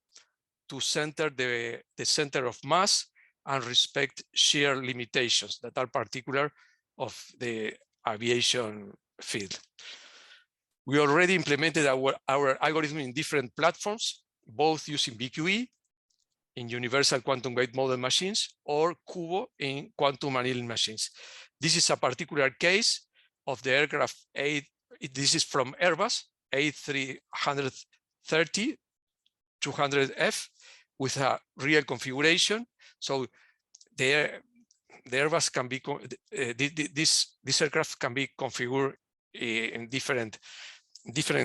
to center the center of mass and respect shear limitations that are particular of the aviation field. We already implemented our algorithm in different platforms, both using VQE in universal quantum gate model machines or Cubo in quantum annealing machines. This is a particular case of the aircraft this is from Airbus A330-200F with a real configuration. So the Airbus can be, this aircraft can be configured in different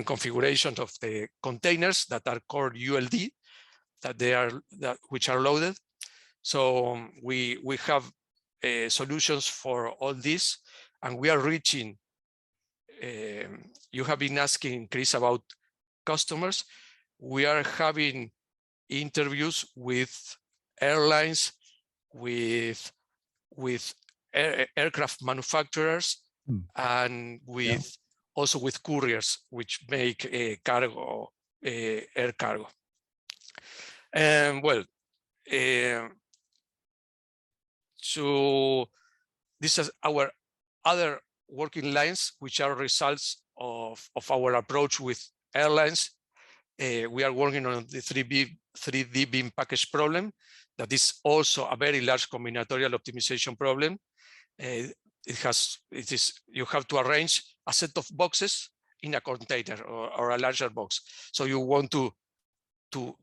configurations of the containers that are called ULD, which are loaded. So we have solutions for all this, and we are reaching. You have been asking, Chris, about customers. We are having interviews with airlines, with aircraft manufacturers, and also with couriers, which make cargo, air cargo. And well, so this is our other working lines, which are results of our approach with airlines. We are working on the 3D beam package problem. That is also a very large combinatorial optimization problem. You have to arrange a set of boxes in a container or a larger box. So you want to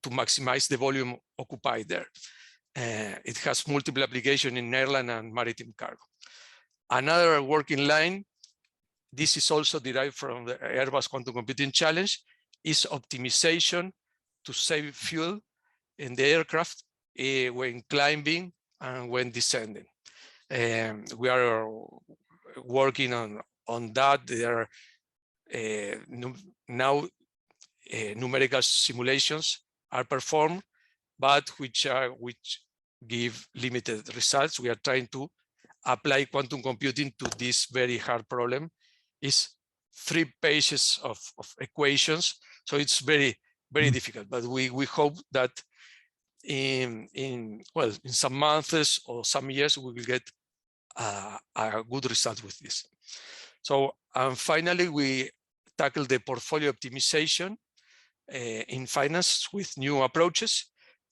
maximize the volume occupied there. It has multiple applications in airline and maritime cargo. Another working line, this is also derived from the Airbus Quantum Computing Challenge, is optimization to save fuel in the aircraft when climbing and when descending. We are working on that. There are now numerical simulations are performed, but which give limited results. We are trying to apply quantum computing to this very hard problem. It's 3 pages of equations, so it's very difficult. But we hope that in some months or some years we will get a good result with this. So finally, we tackle the portfolio optimization in finance with new approaches.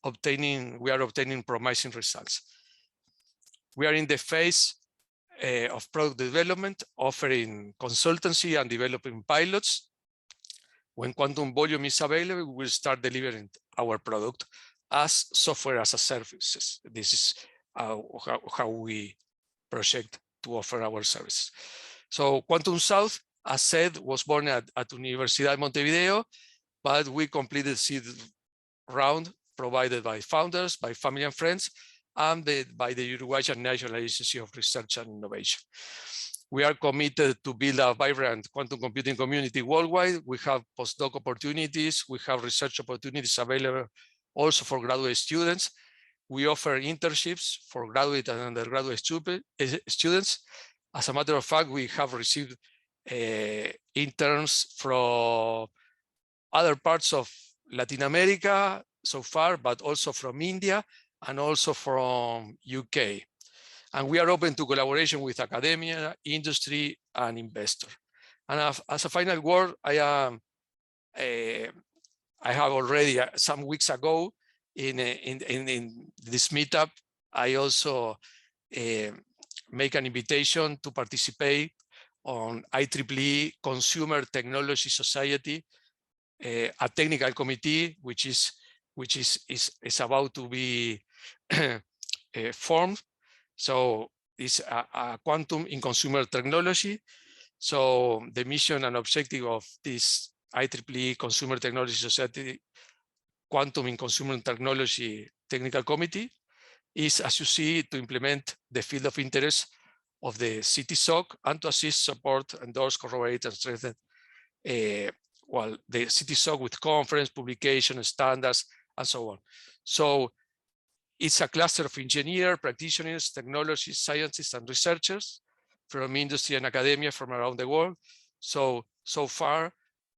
We are obtaining promising results. We are in the phase of product development, offering consultancy and developing pilots. When quantum volume is available, we will start delivering our product as software as a service. This is how we project to offer our services. So Quantum South, as said, was born at Universidad de Montevideo, but we completed seed round provided by founders, by family and friends, and by the Uruguayan National Agency of Research and Innovation. We are committed to build a vibrant quantum computing community worldwide. We have postdoc opportunities. We have research opportunities available also for graduate students. We offer internships for graduate and undergraduate students. As a matter of fact, we have received interns from other parts of Latin America so far, but also from India and also from UK. And we are open to collaboration with academia, industry, and investor. And as a final word, I have already some weeks ago in this meetup, I also make an invitation to participate on IEEE Consumer Technology Society, a technical committee which is about to be formed. So it's a quantum in consumer technology. So the mission and objective of this IEEE Consumer Technology Society Quantum in Consumer Technology Technical Committee is, as you see, to implement the field of interest of the CTSOC and to assist, support, endorse, corroborate, and strengthen the CTSOC with conference, publication, standards, and so on. So it's a cluster of engineers, practitioners, technologists, scientists, and researchers from industry and academia from around the world. So far,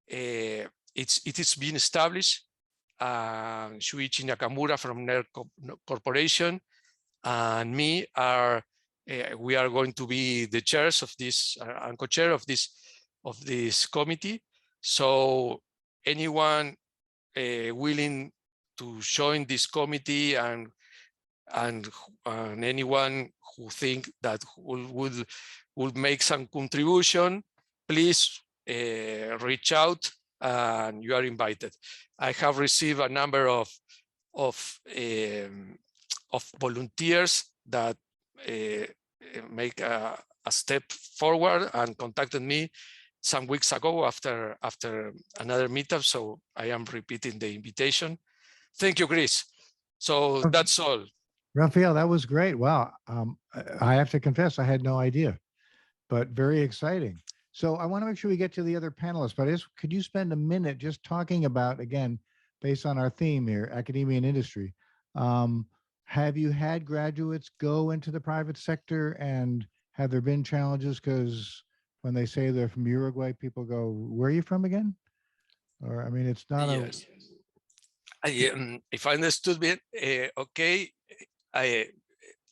it is being established. Shuichi Nakamura from NER Corporation and me we are going to be the chairs of this and co-chair of this committee. So anyone willing to join this committee and anyone who think that would make some contribution, please reach out and you are invited. I have received a number of volunteers that make a step forward and contacted me some weeks ago after another meetup. So I am repeating the invitation. Thank you, Chris. So that's all. Rafael, that was great. Wow. I have to confess, I had no idea, but very exciting. So I want to make sure we get to the other panelists, but could you spend a minute just talking about, again, based on our theme here, academia and industry, have you had graduates go into the private sector, and have there been challenges? Because when they say they're from Uruguay, people go, where are you from again? Or, I mean, it's not yes. If I understood it, okay,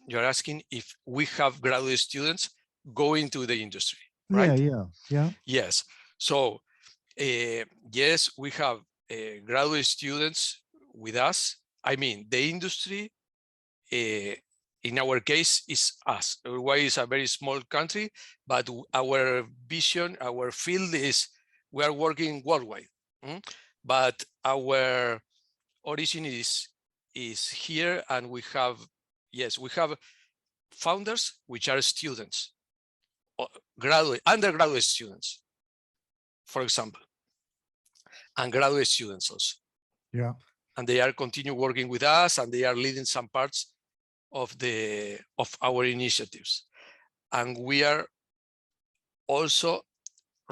you're asking if we have graduate students going to the industry, right? Yeah. Yes. So, yes, we have graduate students with us. I mean, the industry, in our case, is us. Uruguay is a very small country, but our vision, our field is we are working worldwide. But our origin is here, and we have founders which are students, undergraduate students, for example, and graduate students also. Yeah. And they are continue working with us, and they are leading some parts of our initiatives. And we are also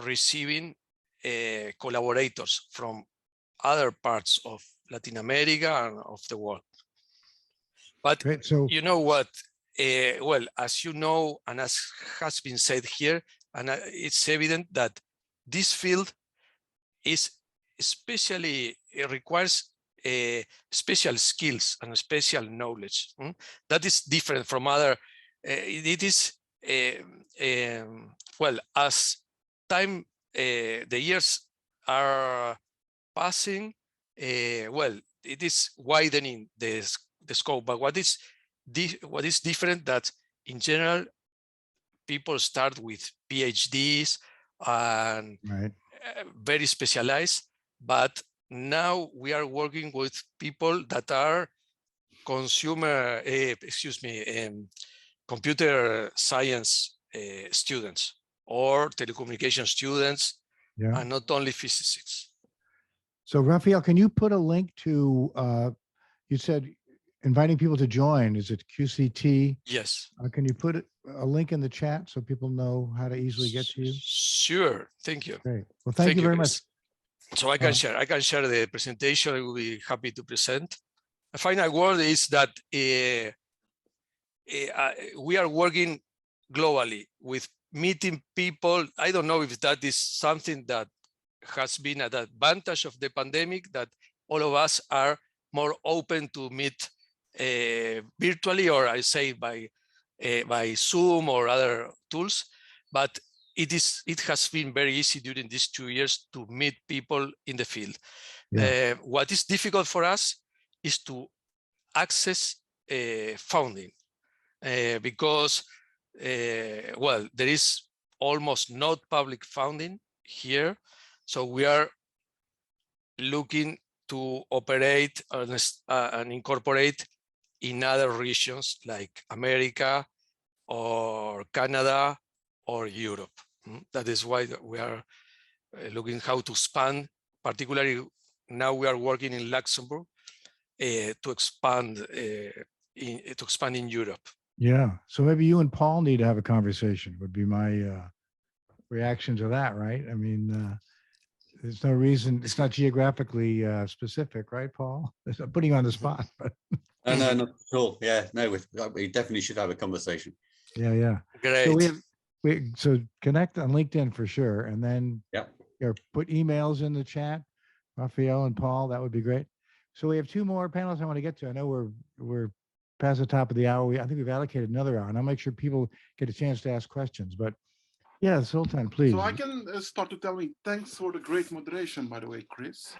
receiving collaborators from other parts of Latin America and of the world. But great. So you know what? Well, as you know, and as has been said here, and it's evident that this field is especially, it requires special skills and special knowledge. That is different from other. It is well, as time, the years are passing. Well, it is widening the scope. But what is different, that in general people start with PhDs and right. Very specialized, but now we are working with people that are computer science students or telecommunication students, Yeah. and not only physicists. So Rafael, can you put a link to, you said inviting people to join. Is it QCT? Yes. Can you put a link in the chat so people know how to easily get to you? Sure. Thank you. Great. Well, thank you very much. So I can share. I can share the presentation. I will be happy to present. The final word is that we are working globally with meeting people. I don't know if that is something that has been an advantage of the pandemic, that all of us are more open to meet virtually, or I say by Zoom or other tools. But it has been very easy during these 2 years to meet people in the field. Yeah. What is difficult for us is to access funding because, well, there is almost no public funding here. So we are looking to operate and incorporate in other regions like America or Canada or Europe. That is why we are looking how to expand. Particularly now we are working in Luxembourg to expand in Europe. Yeah. So maybe you and Paul need to have a conversation, would be my reaction to that, right? I mean, there's no reason, it's not geographically specific, right, Paul? I'm putting you on the spot, but. No, not at all. Yeah, no, we definitely should have a conversation. Yeah. Great. So so connect on LinkedIn for sure. And then put emails in the chat, Rafael and Paul, that would be great. So we have 2 more panels I want to get to. I know we're past the top of the hour. I think we've allocated another hour, and I'll make sure people get a chance to ask questions. But yeah, Zoltan, please. So I can start to tell me, thanks for the great moderation, by the way, Chris.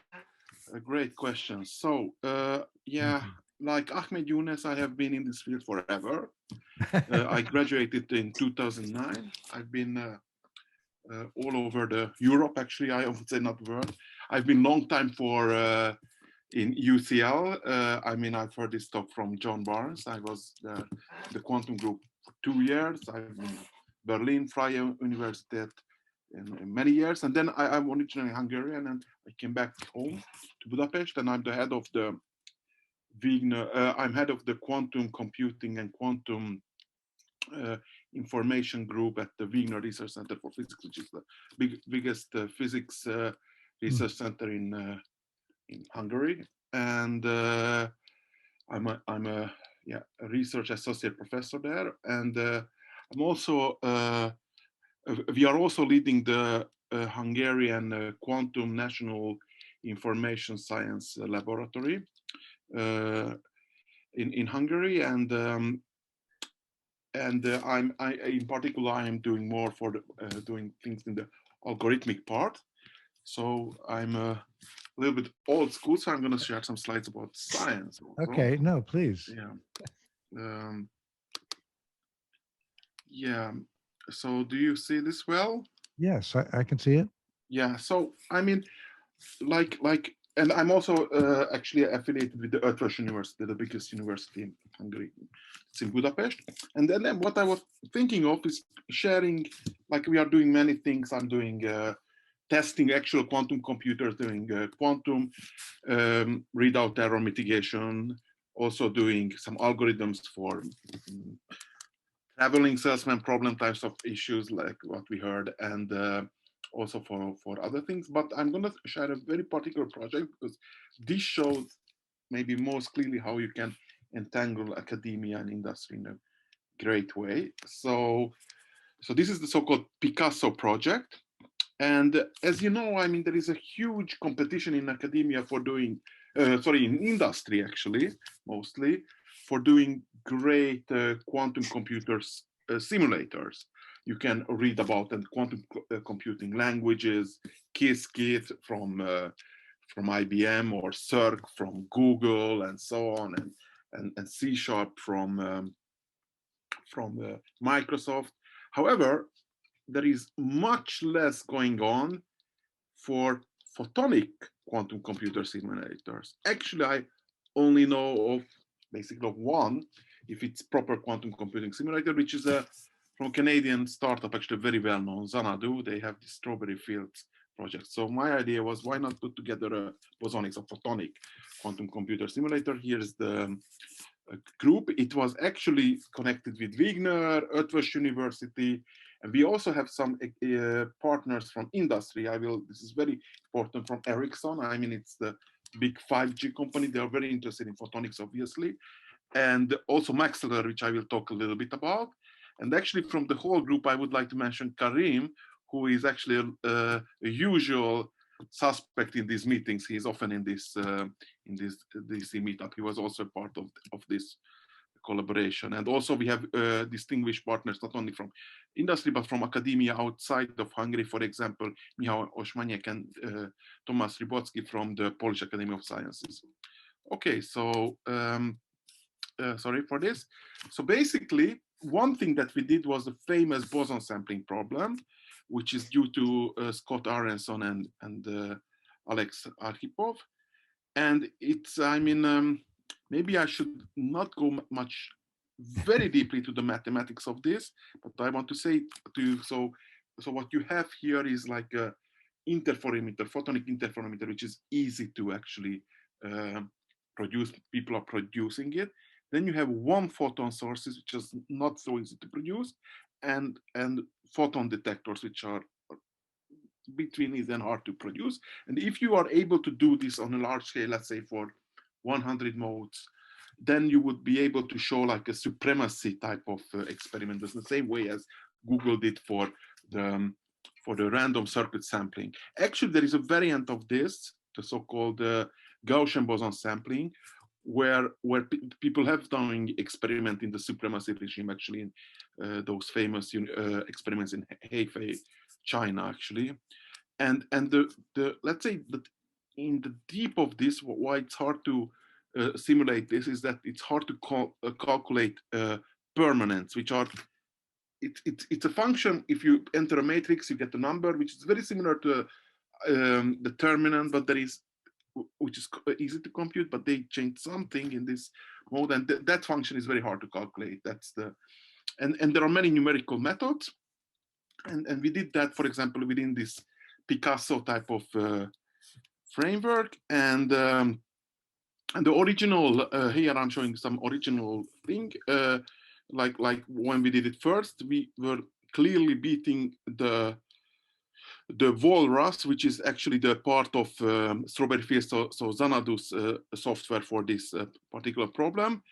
Great questions. So like Ahmed, Younes, I have been in this field forever. I graduated in 2009. I've been all over the Europe, actually, I would say not world. I've been long time in UCL. I mean, I've heard this talk from John Barnes. I was the quantum group for 2 years. I've been Berlin, Freie Universität in many years. And then I'm originally Hungarian, and I came back home to Budapest, and I'm the head of the Wigner, I'm head of the quantum computing and quantum information group at the Wigner Research Center for Physics, which is the biggest physics research center in Hungary. And I'm a research associate professor there. And I'm also, we are also leading the Hungarian Quantum National Information Science Laboratory in Hungary, and in particular I am doing more for doing things in the algorithmic part. So I'm a little bit old school, so I'm going to share some slides about science also. Okay, no, please. Yeah. So do you see this well? Yes, I can see it. Yeah. So I mean, and I'm also actually affiliated with the Eötvös University, the biggest university in Hungary. It's in Budapest. And then what I was thinking of is sharing, like we are doing many things. I'm doing testing actual quantum computers, doing quantum readout error mitigation, also doing some algorithms for traveling salesman problem types of issues like what we heard, and also for other things. But I'm going to share a very particular project because this shows maybe most clearly how you can entangle academia and industry in a great way. So this is the so-called Picasso project. And as you know, I mean, there is a huge competition in academia for doing, in industry actually, mostly, for doing great quantum computers simulators. You can read about and quantum computing languages, Qiskit from IBM, or Cirq from Google, and so on, and C# from Microsoft. However, there is much less going on for photonic quantum computer simulators. Actually, I only know of basically one, if it's proper quantum computing simulator, which is from a Canadian startup, actually very well known, Xanadu. They have the Strawberry Fields project. So my idea was, why not put together a bosonics, a photonic quantum computer simulator? Here's the group. It was actually connected with Wigner, Utrecht University, and we also have some partners from industry. This is very important, from Ericsson. I mean, it's the big 5G company. They are very interested in photonics, obviously. And also Maxler, which I will talk a little bit about. And actually from the whole group, I would like to mention Karim, who is actually a usual suspect in these meetings. He's often in this DC meetup. He was also a part of this collaboration. And also we have distinguished partners, not only from industry, but from academia outside of Hungary. For example, Michał Ośmaniek and Tomasz Rybocki from the Polish Academy of Sciences. Okay, so sorry for this. So basically, one thing that we did was the famous boson sampling problem, which is due to Scott Aronson and Alex Arkhipov. And it's, I mean, maybe I should not go much very deeply to the mathematics of this, but I want to say to you, so what you have here is like a interferometer, photonic interferometer, which is easy to actually produce. People are producing it. Then you have one photon sources, which is not so easy to produce, and photon detectors, which are between easy and hard to produce. And if you are able to do this on a large scale, let's say for 100 modes, then you would be able to show like a supremacy type of experiment, the same way as Google did for the random circuit sampling. Actually, there is a variant of this, the so-called Gaussian boson sampling, where people have done experiment in the supremacy regime, actually, in those famous experiments in Hefei, China, actually. And the let's say that in the deep of this, why it's hard to simulate this is that it's hard to calculate permanence, which are it's a function. If you enter a matrix, you get a number, which is very similar to determinant, but there is, which is easy to compute, but they changed something in this mode, and that function is very hard to calculate. That's the, and there are many numerical methods, and we did that, for example, within this Picasso type of framework, and the original here I'm showing some original thing, like when we did it first, we were clearly beating the Walrus, which is actually the part of Strawberry Fields, so Xanadu's software for this particular problem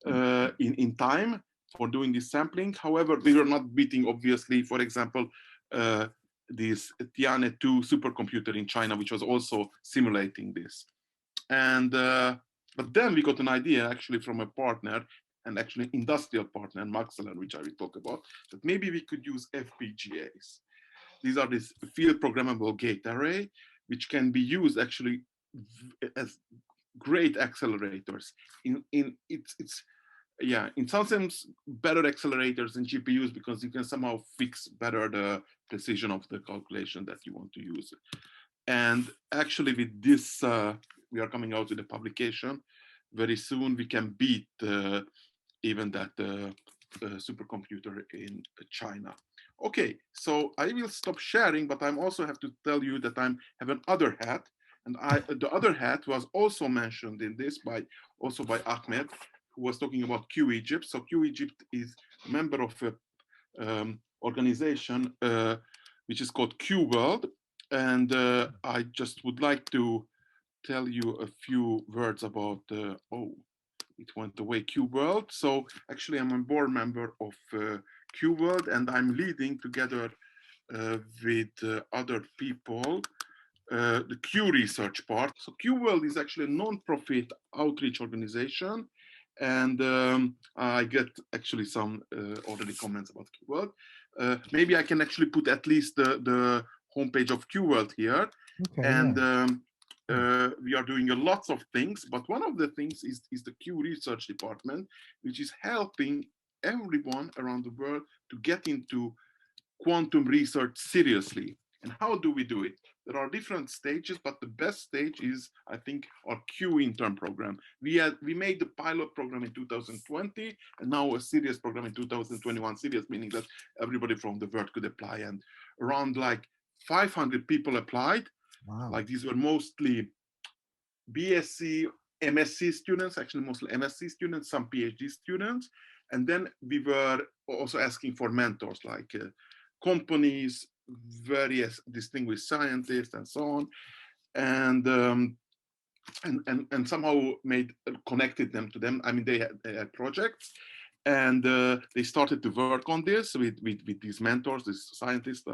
in time for doing this sampling. However, we were not beating, obviously, for example, this Tianhe 2 supercomputer in China, which was also simulating this. And but then we got an idea actually from a partner, and actually industrial partner, Maxler, which I will talk about, that maybe we could use FPGAs. These are this field programmable gate array, which can be used actually as great accelerators. In some sense, better accelerators than GPUs, because you can somehow fix better the precision of the calculation that you want to use. And actually with this, we are coming out with a publication. Very soon we can beat even that supercomputer in China. Okay, so I will stop sharing, but I also have to tell you that I have an other hat, and the other hat was also mentioned in this by Ahmed, who was talking about QEgypt. So QEgypt is a member of an organization which is called QWorld, and I just would like to tell you a few words about it went away, QWorld. So actually I'm a board member of QWorld, and I'm leading together with other people the Q research part. So QWorld is actually a non-profit outreach organization, and I get actually some already comments about QWorld. Maybe I can actually put at least the homepage of QWorld here. Okay, and we are doing lots of things, but one of the things is the Q research department, which is helping everyone around the world to get into quantum research seriously. And how do we do it? There are different stages, but the best stage is, I think, our Q intern program. We made the pilot program in 2020, and now a serious program in 2021. Serious meaning that everybody from the world could apply, and around like 500 people applied. Wow. Like these were mostly BSc MSc students, actually mostly MSc students, some PhD students. And then we were also asking for mentors like companies, various distinguished scientists and so on. And somehow connected them to them. I mean, they had projects, and they started to work on this with these mentors, these scientists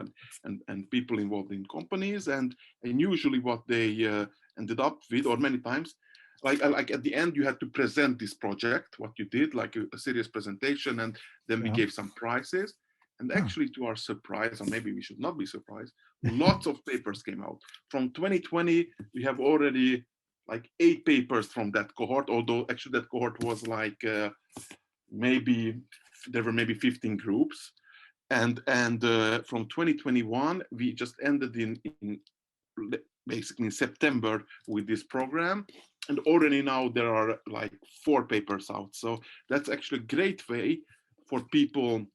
and people involved in companies. And usually what they ended up with, or many times, like at the end, you had to present this project, what you did, like a serious presentation, and then we gave some prizes. And actually, to our surprise, or maybe we should not be surprised, lots of papers came out. From 2020, we have already like 8 papers from that cohort, although actually that cohort was like maybe there were maybe 15 groups. And from 2021, we just ended in basically in September with this program. And already now there are like 4 papers out. So that's actually a great way for people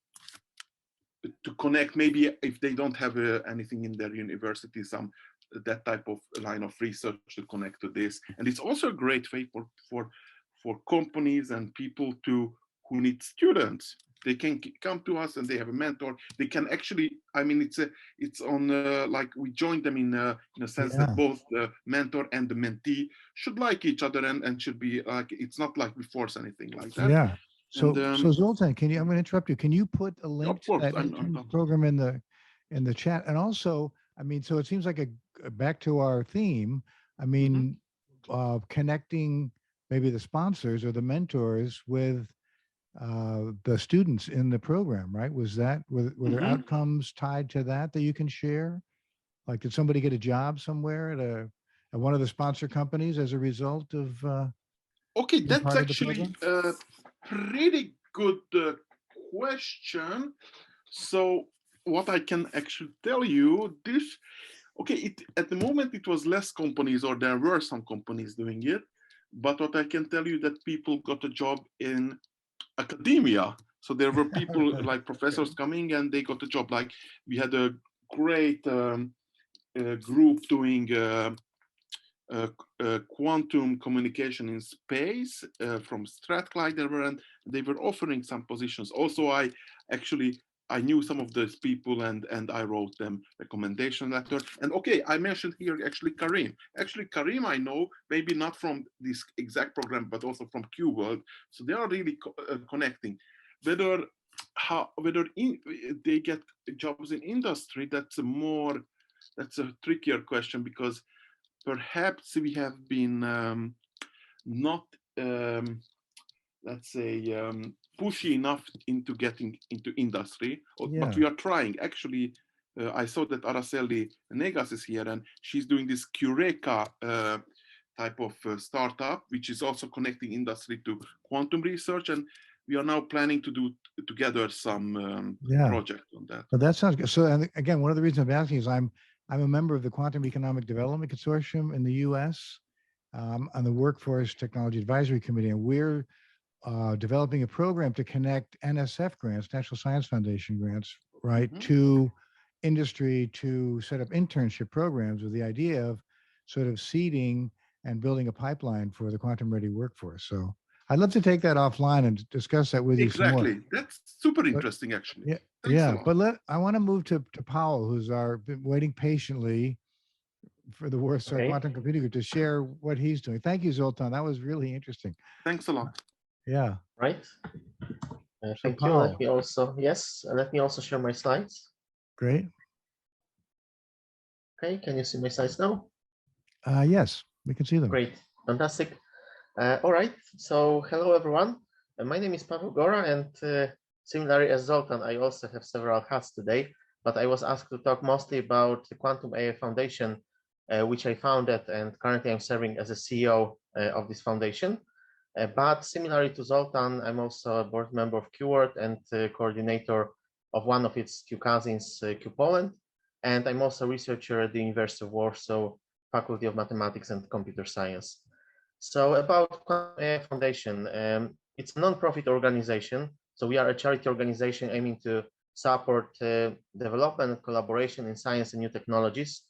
to connect, maybe if they don't have anything in their university, that type of line of research to connect to this. And it's also a great way for companies and people who need students. They can come to us and they have a mentor. They can actually, I mean, it's on like we join them in a sense that both the mentor and the mentee should like each other and should be like, it's not like we force anything like that. Yeah. So, And, so Zoltan, I'm going to interrupt you. Can you put a link to that program in the chat? And also, I mean, so it seems like back to our theme. I mean, connecting maybe the sponsors or the mentors with the students in the program, right? Were there outcomes tied to that you can share? Like, did somebody get a job somewhere at one of the sponsor companies as a result of? Okay, that's actually a pretty good question. So what I can actually tell you, at the moment it was less companies, or there were some companies doing it, but what I can tell you that people got a job in academia. So there were people like professors coming and they got a job. Like we had a great group doing quantum communication in space from Strathclyde, and they were offering some positions. Also, I knew some of those people and I wrote them recommendation letter. And okay, I mentioned here actually Karim. Actually, Karim I know, maybe not from this exact program, but also from Q World. So they are really connecting. Whether they get jobs in industry, that's a trickier question, because perhaps we have been not, let's say, pushy enough into getting into industry, but we are trying. Actually, I saw that Araceli Negas is here, and she's doing this Cureka type of startup, which is also connecting industry to quantum research. And we are now planning to do together some project on that. Well, that sounds good. So, and again, one of the reasons I'm asking is I'm a member of the Quantum Economic Development Consortium in the U.S. On the Workforce Technology Advisory Committee, and we're developing a program to connect NSF grants, National Science Foundation grants, right, to industry to set up internship programs with the idea of sort of seeding and building a pipeline for the quantum ready workforce. So I'd love to take that offline and discuss that with you some more. Exactly. That's super interesting, actually. Yeah. But I want to move to Pawel, who's been waiting patiently for the Warsaw Quantum Computing Group to share what he's doing. Thank you, Zoltan. That was really interesting. Thanks a lot. Yeah. Right. Thank you. Let me also share my slides. Great. Okay, can you see my slides now? Yes, we can see them. Great, fantastic. All right, so hello everyone. My name is Paweł Gora, and similarly as Zoltan, I also have several hats today, but I was asked to talk mostly about the Quantum AI Foundation, which I founded, and currently I'm serving as a CEO of this foundation. But similarly to Zoltan, I'm also a board member of QWORD and coordinator of one of its Q cousins, Q Poland. And I'm also a researcher at the University of Warsaw, Faculty of Mathematics and Computer Science. So about Quantum AI Foundation, it's a non-profit organization. So we are a charity organization aiming to support development and collaboration in science and new technologies,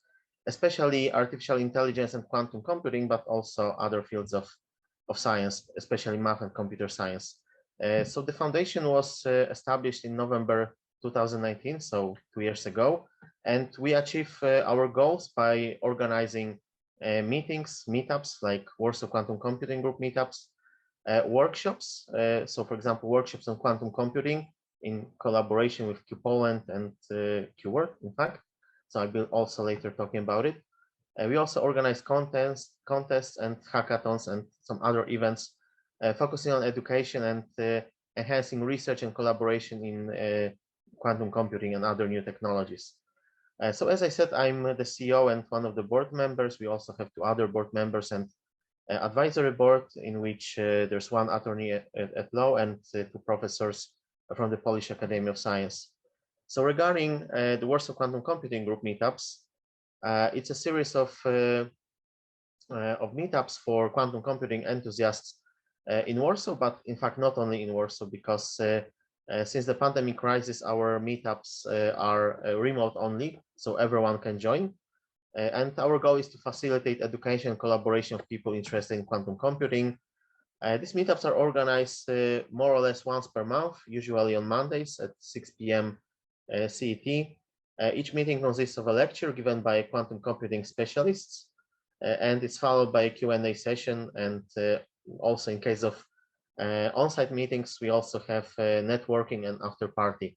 especially artificial intelligence and quantum computing, but also other fields of science, especially math and computer science. So the foundation was established in November 2019, so 2 years ago, and we achieve our goals by organizing meetings, meetups like Warsaw Quantum Computing Group meetups, workshops. So for example, workshops on quantum computing in collaboration with Q Poland and QWorld, in fact. So I will also later talking about it. We also organize contests and hackathons and some other events focusing on education and enhancing research and collaboration in quantum computing and other new technologies. So as I said, I'm the CEO and one of the board members. We also have 2 other board members and advisory board in which there's 1 attorney at law and 2 professors from the Polish Academy of Science. So regarding the Warsaw Quantum Computing Group meetups, it's a series of meetups for quantum computing enthusiasts in Warsaw, but in fact not only in Warsaw, because since the pandemic crisis, our meetups are remote only, so everyone can join. And our goal is to facilitate education and collaboration of people interested in quantum computing. These meetups are organized more or less once per month, usually on Mondays at 6 p.m. CET. Each meeting consists of a lecture given by quantum computing specialists, and it's followed by a Q&A session. And also in case of on-site meetings, we also have networking and after party.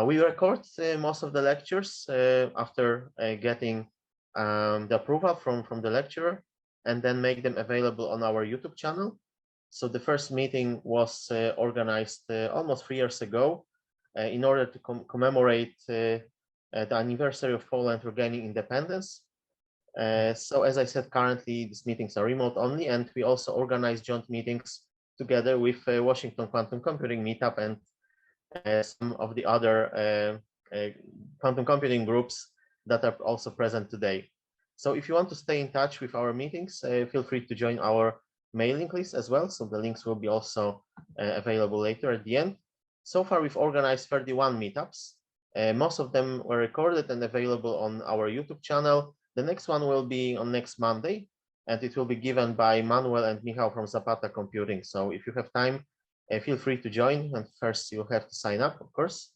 We record most of the lectures after getting the approval from the lecturer, and then make them available on our YouTube channel. So the first meeting was organized almost 3 years ago in order to commemorate the anniversary of Poland regaining independence. So as I said, currently these meetings are remote only, and we also organize joint meetings together with Washington Quantum Computing Meetup and some of the other quantum computing groups that are also present today. So if you want to stay in touch with our meetings, feel free to join our mailing list as well. So the links will be also available later at the end. So far, we've organized 31 meetups. Most of them were recorded and available on our YouTube channel. The next one will be on next Monday, and it will be given by Manuel and Michał from Zapata Computing. So if you have time, feel free to join. And first, you'll have to sign up, of course.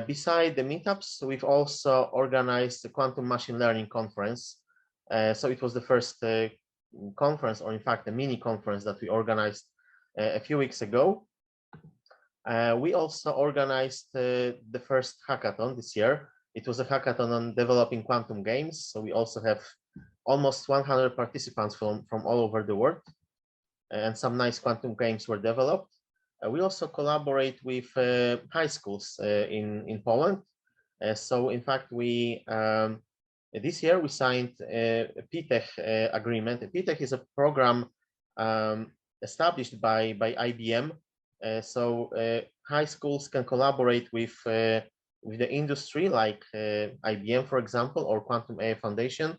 Beside the meetups, we've also organized the Quantum Machine Learning Conference. So it was the first conference, or in fact, a mini conference that we organized a few weeks ago. We also organized the first hackathon this year. It was a hackathon on developing quantum games. So we also have almost 100 participants from all over the world, and some nice quantum games were developed. We also collaborate with high schools in Poland. So in fact, we this year we signed a PTech agreement. A PTech is a program established by IBM. So high schools can collaborate with the industry, like IBM, for example, or Quantum AI Foundation,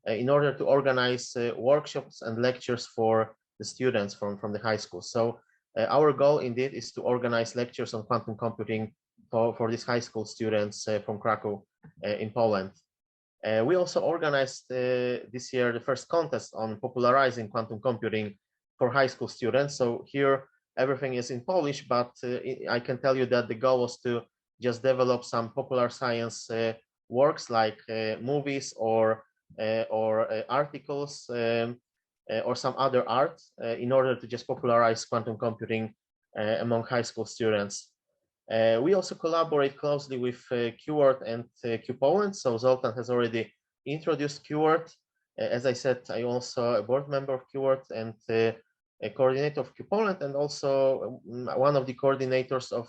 in order to organize workshops and lectures for the students from the high school. So our goal indeed is to organize lectures on quantum computing for these high school students from Krakow in Poland. We also organized this year the first contest on popularizing quantum computing for high school students. So here everything is in Polish, but I can tell you that the goal was to just develop some popular science works like movies or articles or some other art in order to just popularize quantum computing among high school students. We also collaborate closely with QWorld and Q Poland. So Zoltan has already introduced QWorld. As I said, I'm also a board member of QWorld and a coordinator of Q Poland, and also one of the coordinators of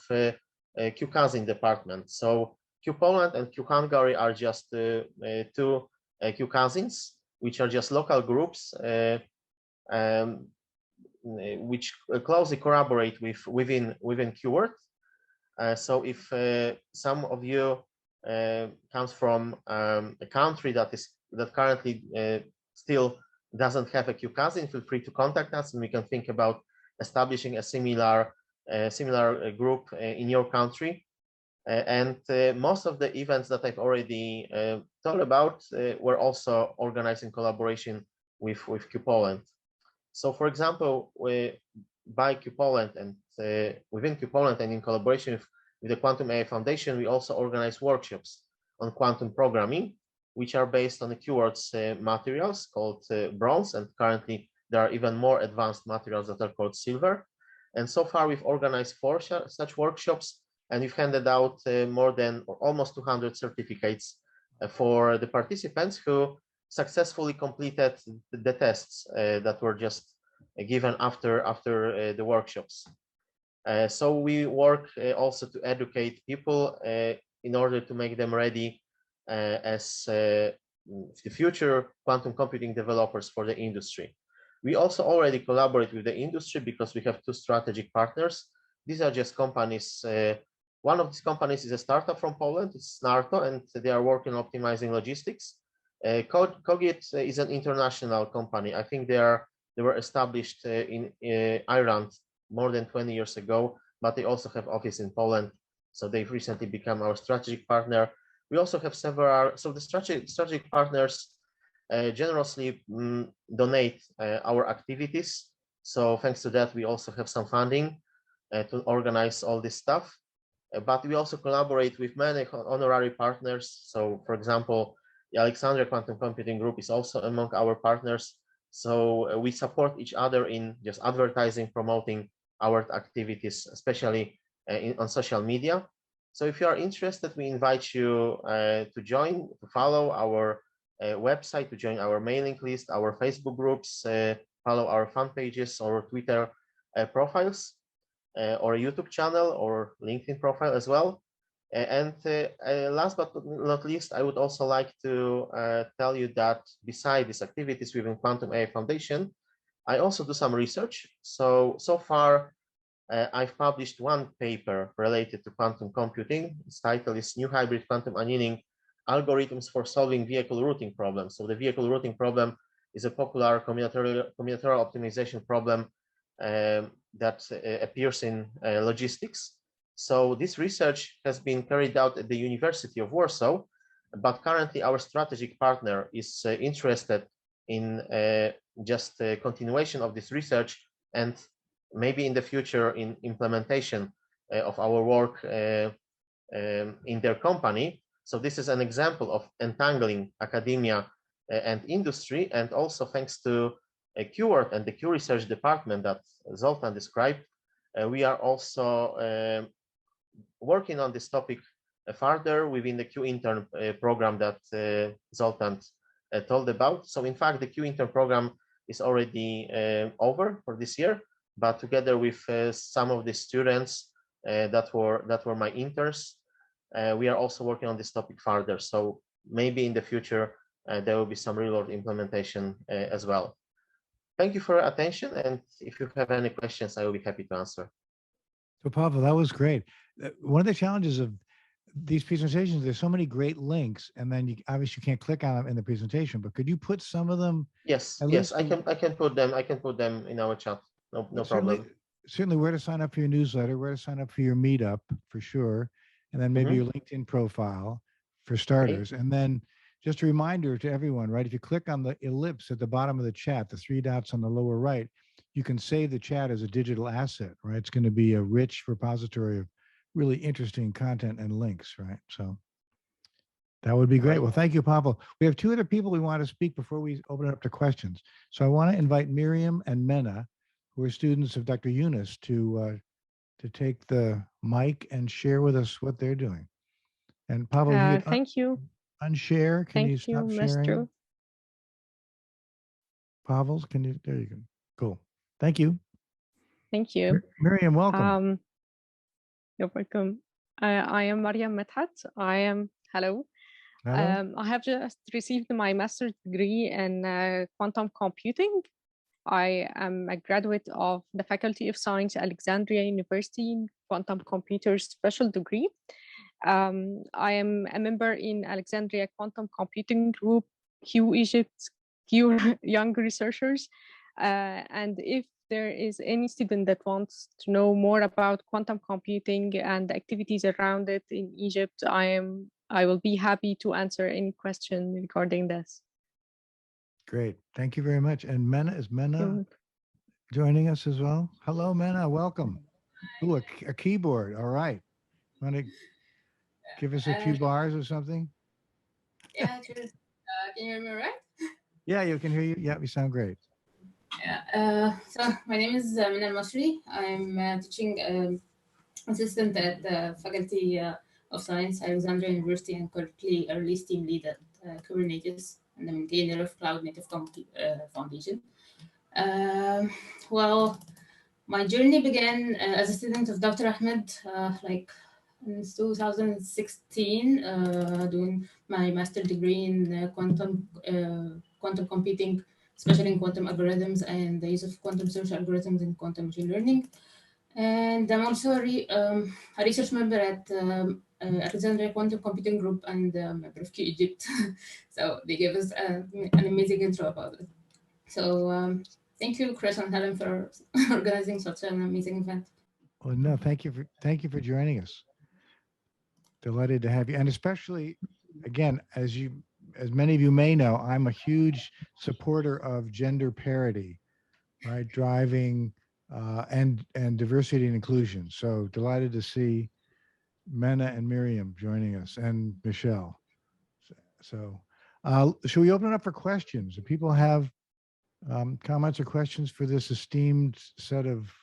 Q Cousin department. So Q Poland and Q Hungary are just two Q Cousins, which are just local groups which closely collaborate within QWorld. So if some of you comes from a country that currently still doesn't have a Q Cousin, feel free to contact us, and we can think about establishing a similar group in your country. And most of the events that I've already told about were also organized in collaboration with Q Poland. So for example, by QPoland and within QPoland and in collaboration with the Quantum AI Foundation, we also organize workshops on quantum programming, which are based on the keywords materials called bronze, and currently there are even more advanced materials that are called silver. And so far we've organized 4 such workshops, and we've handed out more than or almost 200 certificates for the participants who successfully completed the tests that were just given after the workshops. So we work also to educate people in order to make them ready as the future quantum computing developers for the industry. We also already collaborate with the industry because we have 2 strategic partners. These are just companies. One of these companies is a startup from Poland, it's Narto, and they are working on optimizing logistics. Cogit is an international company. I think they were established in Ireland more than 20 years ago, but they also have office in Poland. So they've recently become our strategic partner. We also have several, so the strategic partners generously donate our activities. So thanks to that, we also have some funding to organize all this stuff. But we also collaborate with many honorary partners. So for example, the Alexandria Quantum Computing Group is also among our partners. So we support each other in just advertising, promoting our activities, especially on social media. So if you are interested, we invite you to join, to follow our website, to join our mailing list, our Facebook groups, follow our fan pages or Twitter profiles, or a YouTube channel or LinkedIn profile as well. And last but not least, I would also like to tell you that beside these activities within Quantum AI Foundation, I also do some research. So far, I've published 1 paper related to quantum computing. Its title is New Hybrid Quantum Annealing Algorithms for Solving Vehicle Routing Problems. So the vehicle routing problem is a popular combinatorial optimization problem that appears in logistics. So this research has been carried out at the University of Warsaw, but currently our strategic partner is interested in just a continuation of this research and maybe in the future in implementation of our work in their company. So this is an example of entangling academia and industry, and also thanks to QWORD and the Q Research department that Zoltan described, we are also working on this topic further within the Q Intern program that Zoltan told about. So in fact, the Q Intern program is already over for this year, but together with some of the students that were my interns, we are also working on this topic further. So maybe in the future, there will be some real world implementation as well. Thank you for your attention. And if you have any questions, I will be happy to answer. So Pawel, that was great. One of the challenges of these presentations, there's so many great links, and then you obviously can't click on them in the presentation, but could you put some of them? Yes, I can put them in our chat. No problem. Certainly where to sign up for your newsletter, where to sign up for your meetup for sure. And then maybe your LinkedIn profile for starters. Okay. And then just a reminder to everyone, right? If you click on the ellipse at the bottom of the chat, the 3 dots on the lower right, you can save the chat as a digital asset, right? It's going to be a rich repository of really interesting content and links, right? So that would be great. Well, thank you, Pawel. We have 2 other people we want to speak before we open it up to questions. So I want to invite Mariam and Menna, who are students of Dr. Younes, to take the mic and share with us what they're doing. And Pawel, thank you. Unshare. Can you stop sharing? Mr. Pawel, can you? There you go. Cool. Thank you. Thank you. Mariam, welcome. You're welcome. I am Mariam Medhat. Hello. Hello. I have just received my master's degree in quantum computing. I am a graduate of the Faculty of Science, Alexandria University, in Quantum Computers Special Degree. I am a member in Alexandria Quantum Computing Group, Q Egypt, Q Young Researchers. And if there is any student that wants to know more about quantum computing and the activities around it in Egypt, I will be happy to answer any question regarding this. Great. Thank you very much. And Menna, is Menna joining us as well. Hello, Menna. Welcome. Ooh, a keyboard. All right. Want to give us a few bars or something? Yeah, sure. Can you hear me all right? Yeah, you can hear you. Yeah, we sound great. Yeah. So my name is El-Masry. I'm teaching assistant at the Faculty of Science, Alexandria University, and currently a release team lead at Kubernetes and the maintainer of Cloud Native Foundation. Well, my journey began as a student of Dr. Ahmed, like in 2016, doing my master degree in quantum computing, especially in quantum algorithms and the use of quantum search algorithms in quantum machine learning. And I'm also a research member at Alexandria Quantum Computing Group and a member of Q Egypt. So they gave us an amazing intro about it. So thank you, Chris and Helen, for organizing such an amazing event. Well, no, thank you for joining us. Delighted to have you, and especially, again, as many of you may know, I'm a huge supporter of gender parity, right? Driving and diversity and inclusion. So delighted to see Menna and Mariam joining us, and Michelle. So, should we open it up for questions? Do people have comments or questions for this esteemed set of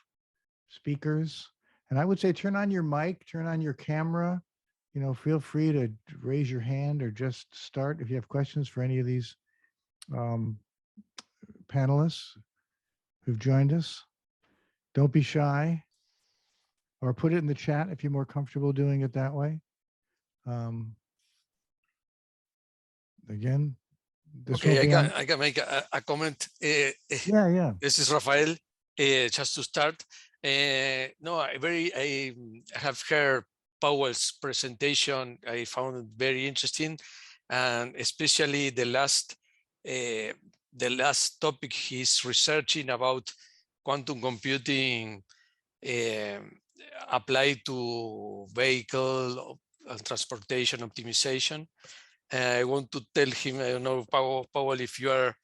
speakers? And I would say turn on your mic, turn on your camera. You know, feel free to raise your hand or just start if you have questions for any of these panelists who've joined us. Don't be shy, or put it in the chat if you're more comfortable doing it that way. Again, this Okay, will be I can make a comment. yeah. This is Rafael. Just to start, no, I have heard Pawel's presentation. I found it very interesting, and especially the last topic he's researching about quantum computing applied to vehicle and transportation optimization. I want to tell him, I don't know, Pawel, if you are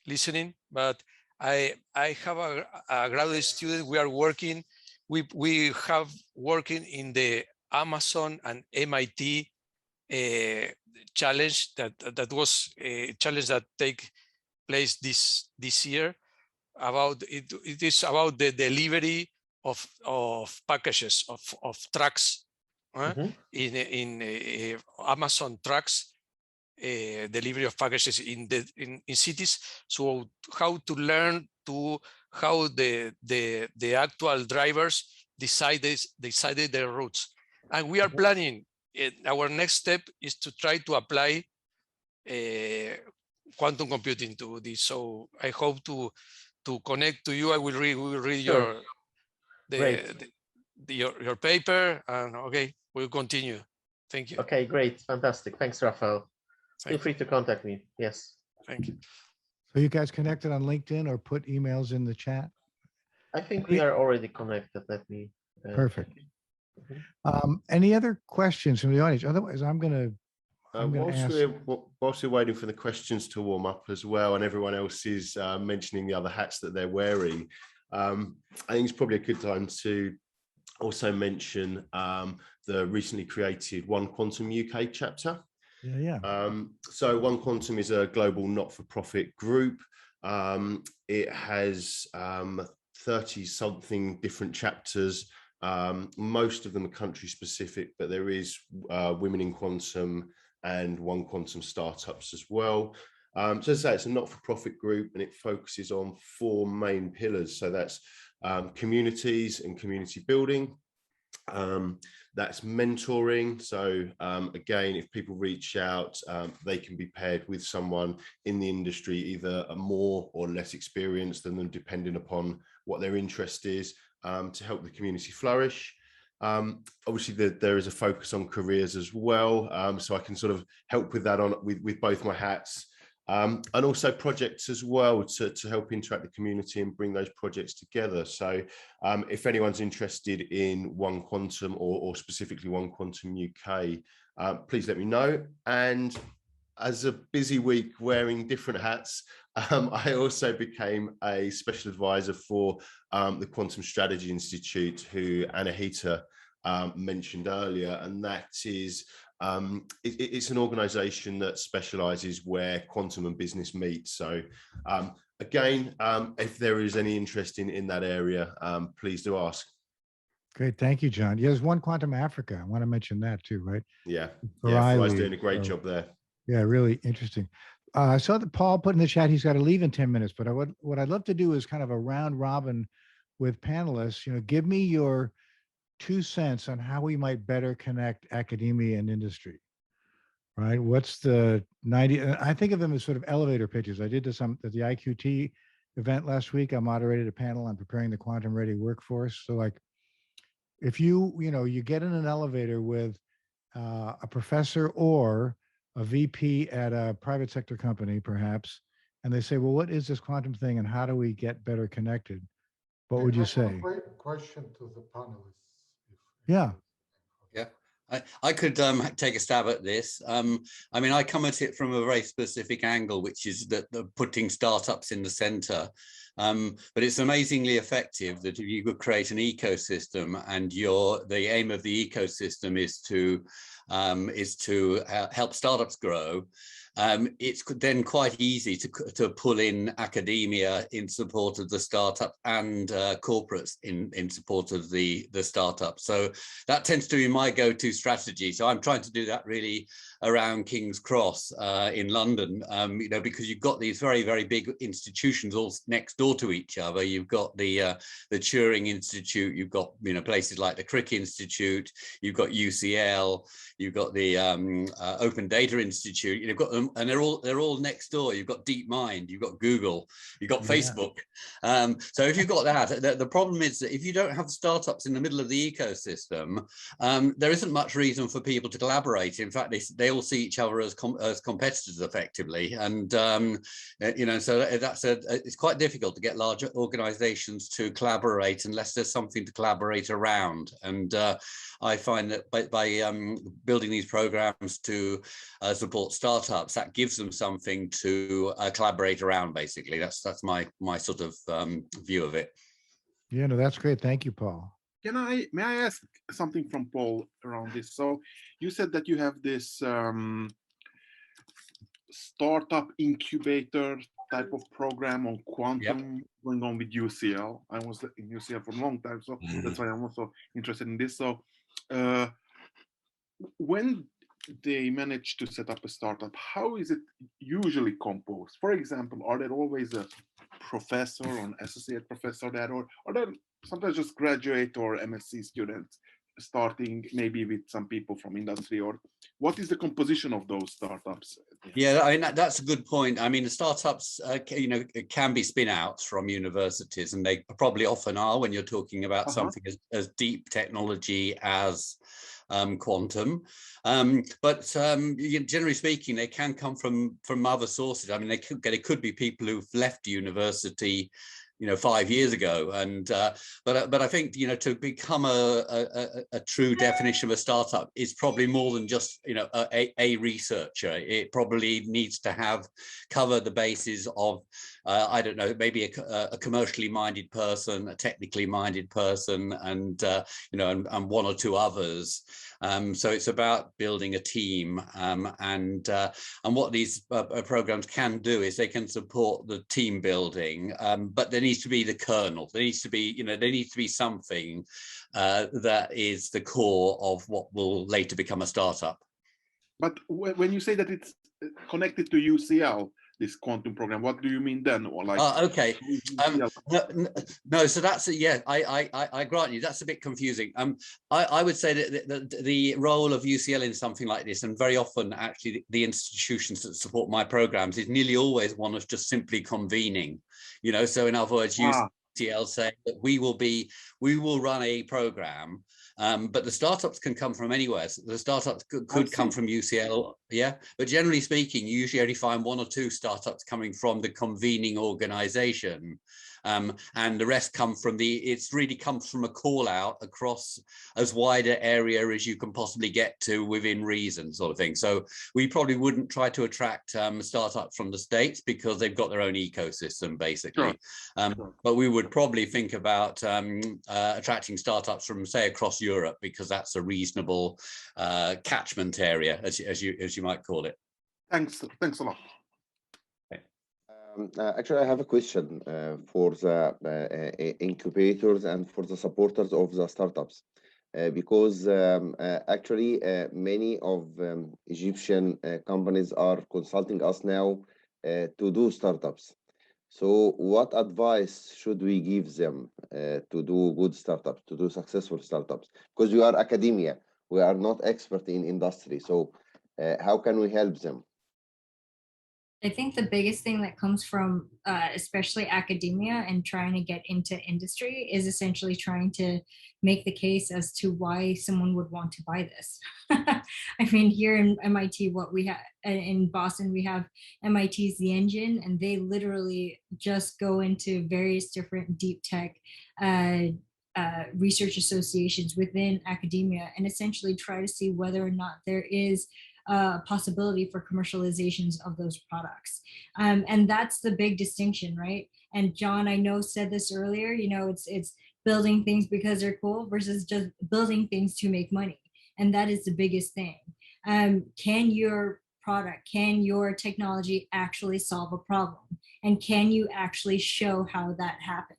listening, but I have a graduate student. We are working. We have working in the Amazon and MIT challenge that was a challenge that take place this year. About it is about the delivery of packages of trucks in Amazon trucks. Delivery of packages in cities. So how to learn to how the actual drivers decided their routes, and we are planning. Our next step is to try to apply quantum computing to this. So I hope to connect to you. I will read Sure. your paper, and okay, we'll continue. Thank you. Okay, great, fantastic. Thanks, Rafael. Feel free to contact me. Yes. Thank you. So you guys connected on LinkedIn or put emails in the chat? I think we are already connected. Let me. Perfect. Any other questions from the audience? Otherwise, I'm going to whilst we're waiting for the questions to warm up as well, and everyone else is mentioning the other hats that they're wearing, I think it's probably a good time to also mention the recently created One Quantum UK chapter. So One Quantum is a global not-for-profit group. It has 30-something different chapters. Most of them are country specific, but there is Women in Quantum and One Quantum startups as well. So as I say, it's a not-for-profit group, and it focuses on 4 main pillars. So that's communities and community building. That's mentoring. So again, if people reach out, they can be paired with someone in the industry, either a more or less experienced than them, depending upon what their interest is, to help the community flourish. Obviously, there is a focus on careers as well, so I can sort of help with that with both my hats. And also projects as well to help interact the community and bring those projects together. So if anyone's interested in One Quantum or specifically One Quantum UK, please let me know. And as a busy week wearing different hats, I also became a special advisor for the Quantum Strategy Institute, who Anahita mentioned earlier, and that is it's an organization that specializes where quantum and business meet. So again, if there is any interest in that area, please do ask. Great, thank you, John. Yeah, there's one Quantum Africa. I want to mention that too, right? Yeah, Farai's doing a great job there. Yeah, really interesting. I saw that Paul put in the chat he's got to leave in 10 minutes, but what I'd love to do is kind of a round robin with panelists. You know, give me your 2 cents on how we might better connect academia and industry, right? What's the 90, I think of them as sort of elevator pitches. I did this at the IQT event last week. I moderated a panel on preparing the quantum ready workforce. So like, if you get in an elevator with a professor or a VP at a private sector company, perhaps, and they say, well, what is this quantum thing and how do we get better connected? What would you say? Question to the panelists. Yeah. Yeah, I could take a stab at this. I mean, I come at it from a very specific angle, which is that putting startups in the center. But it's amazingly effective that if you could create an ecosystem, and the aim of the ecosystem is to help startups grow. It's then quite easy to pull in academia in support of the startup and corporates in support of the startup. So that tends to be my go-to strategy. So I'm trying to do that really around King's Cross in London, because you've got these very, very big institutions all next door to each other. You've got the Turing Institute, you've got places like the Crick Institute, you've got UCL, you've got the Open Data Institute. You've got them, and they're all next door. You've got DeepMind, you've got Google, you've got Facebook. So if you've got that, the problem is that if you don't have startups in the middle of the ecosystem, there isn't much reason for people to collaborate. In fact, they all see each other as competitors effectively, and so it's quite difficult to get larger organizations to collaborate unless there's something to collaborate around. And I find that by building these programs to support startups, that gives them something to collaborate around. Basically, that's my sort of view of it. Yeah, no, that's great. Thank you, Paul. May I ask something from Paul around this? So you said that you have this startup incubator type of program on quantum going on with UCL. I was in UCL for a long time, so that's why I'm also interested in this. So when they manage to set up a startup, how is it usually composed? For example, are there always a professor or an associate professor there, or are there sometimes just graduate or MSc students starting maybe with some people from industry? Or what is the composition of those startups? Yeah, I mean, that's a good point. I mean, the startups, can be spin outs from universities, and they probably often are when you're talking about something as deep technology as quantum. But generally speaking, they can come from other sources. I mean, they could be people who've left university 5 years ago, and but I think to become a true definition of a startup is probably more than just a researcher. It probably needs to cover the bases of I don't know, maybe a commercially minded person, a technically minded person, and and one or two others. So it's about building a team, and what these programs can do is they can support the team building, but there needs to be the kernel. There needs to be, there needs to be something that is the core of what will later become a startup. But when you say that it's connected to UCL, this quantum program, what do you mean then? Or like, okay, no, so that's I grant you that's a bit confusing. I would say that the role of UCL in something like this, and very often actually the institutions that support my programs, is nearly always one of just simply convening. So in other words, UCL say that we will run a program. But the startups can come from anywhere. So the startups could come from UCL, but generally speaking, you usually only find one or two startups coming from the convening organization. and the rest come from it's really comes from a call out across as wide an area as you can possibly get to within reason, sort of thing. So we probably wouldn't try to attract startups from the States because they've got their own ecosystem, basically. But we would probably think about attracting startups from, say, across Europe, because that's a reasonable catchment area, as you might call it. Thanks a lot. Actually, I have a question for the incubators and for the supporters of the startups, because actually many of Egyptian companies are consulting us now to do startups. So what advice should we give them to do good startups, to do successful startups? Because we are academia, we are not expert in industry. So how can we help them? I think the biggest thing that comes from especially academia and trying to get into industry is essentially trying to make the case as to why someone would want to buy this. I mean, here in MIT, what we have in Boston, we have MIT's The Engine, and they literally just go into various different deep tech research associations within academia and essentially try to see whether or not there is possibility for commercializations of those products. And that's the big distinction, right? And John, I know said this earlier, you know, it's building things because they're cool versus just building things to make money. And that is the biggest thing. Can your product, can your technology actually solve a problem? And can you actually show how that happens?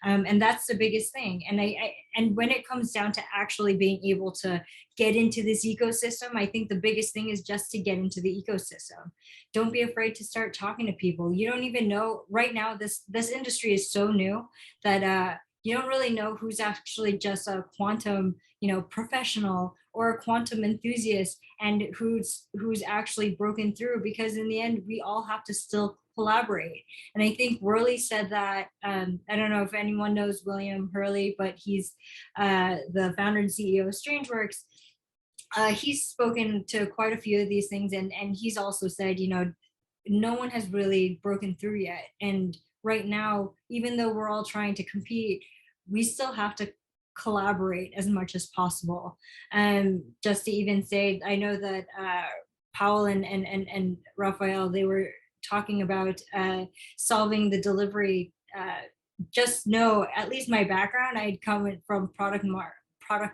And that's the biggest thing. And when it comes down to actually being able to get into this ecosystem, I think the biggest thing is just to get into the ecosystem. Don't be afraid to start talking to people. You don't even know right now, this industry is so new that you don't really know who's actually just a quantum, you know, professional or a quantum enthusiast and who's actually broken through, because in the end, we all have to still collaborate. And I think Worley said that, I don't know if anyone knows William Hurley, but he's the founder and CEO of Strangeworks. He's spoken to quite a few of these things, and he's also said, you know, no one has really broken through yet. And right now, even though we're all trying to compete, we still have to collaborate as much as possible. Just to even say, I know that Pawel and Rafael, they were talking about solving the delivery. Just know, at least my background, I'd come from product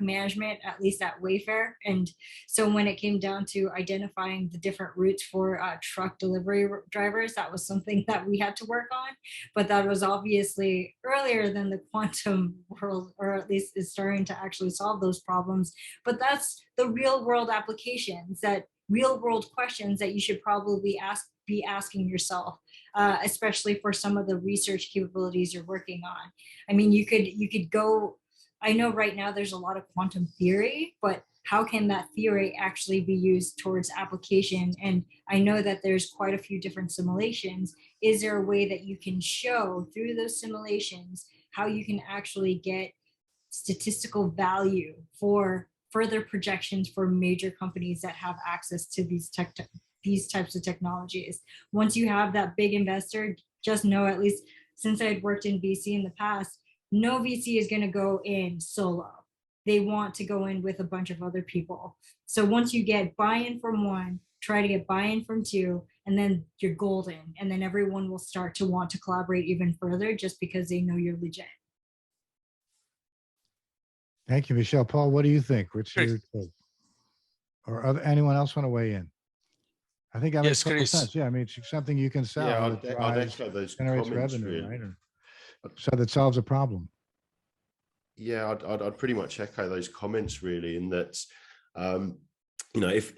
management, at least at Wayfair. And so when it came down to identifying the different routes for truck delivery drivers, that was something that we had to work on. But that was obviously earlier than the quantum world, or at least is starting to actually solve those problems. But that's the real world applications, that real world questions that you should probably be asking yourself, especially for some of the research capabilities you're working on. I mean, you could go, I know right now there's a lot of quantum theory, but how can that theory actually be used towards application? And I know that there's quite a few different simulations. Is there a way that you can show through those simulations how you can actually get statistical value for further projections for major companies that have access to these types of technologies? Once you have that big investor, just know, at least since I had worked in VC in the past, no VC is going to go in solo. They want to go in with a bunch of other people. So once you get buy-in from one, try to get buy-in from two, and then you're golden. And then everyone will start to want to collaborate even further just because they know you're legit. Thank you, Michelle. Paul, what do you think? What's your take? Or anyone else want to weigh in? I think that makes total sense. Yeah, I mean, it's something you can sell. Yeah, I'd echo those generates comments, revenue, really. right? So that solves a problem. Yeah, I'd pretty much echo those comments, really, in that, you know, if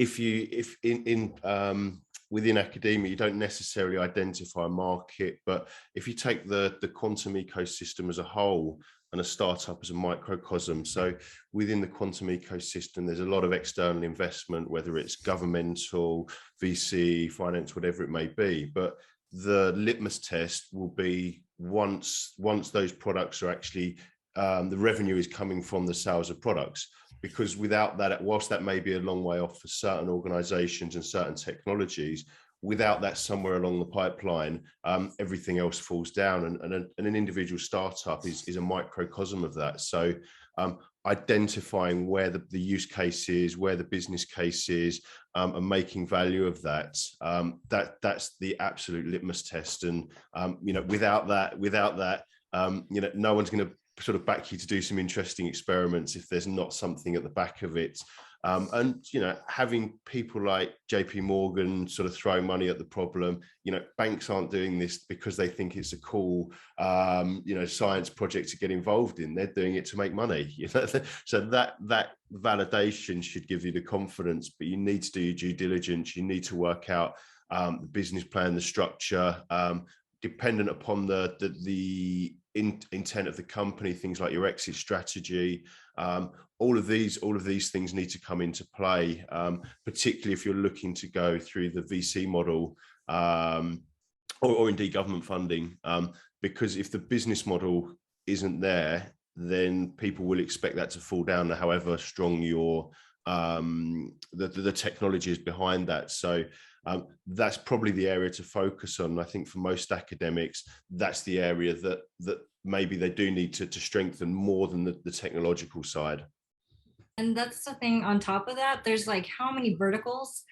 within academia, you don't necessarily identify a market, but if you take the quantum ecosystem as a whole and a startup as a microcosm, so within the quantum ecosystem, there's a lot of external investment, whether it's governmental, VC, finance, whatever it may be. But the litmus test will be once those products are actually, the revenue is coming from the sales of products. Because without that, whilst that may be a long way off for certain organizations and certain technologies, without that somewhere along the pipeline, everything else falls down. And an individual startup is a microcosm of that. So identifying where the use case is, where the business case is, and making value of that, that's the absolute litmus test. And without that, no one's going to sort of back you to do some interesting experiments if there's not something at the back of it. And having people like JP Morgan sort of throwing money at the problem, banks aren't doing this because they think it's a cool science project to get involved in. They're doing it to make money. So that validation should give you the confidence, but you need to do your due diligence. You need to work out the business plan, the structure, dependent upon the intent of the company, things like your exit strategy. All of these things need to come into play, particularly if you're looking to go through the VC model or indeed government funding, because if the business model isn't there, then people will expect that to fall down, however strong your the technology is behind that. So that's probably the area to focus on. I think for most academics, that's the area that maybe they do need to strengthen more than the technological side. And that's the thing on top of that, there's like how many verticals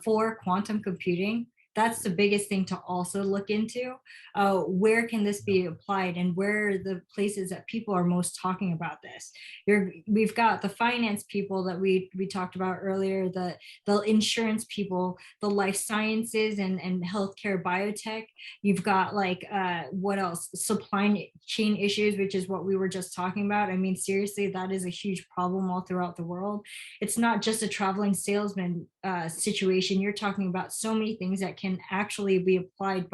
for quantum computing. That's the biggest thing to also look into. Where can this be applied, and where are the places that people are most talking about this? We've got the finance people that we talked about earlier, the insurance people, the life sciences and healthcare biotech. You've got like, what else? Supply chain issues, which is what we were just talking about. I mean, seriously, that is a huge problem all throughout the world. It's not just a traveling salesman situation. You're talking about so many things that can actually be applied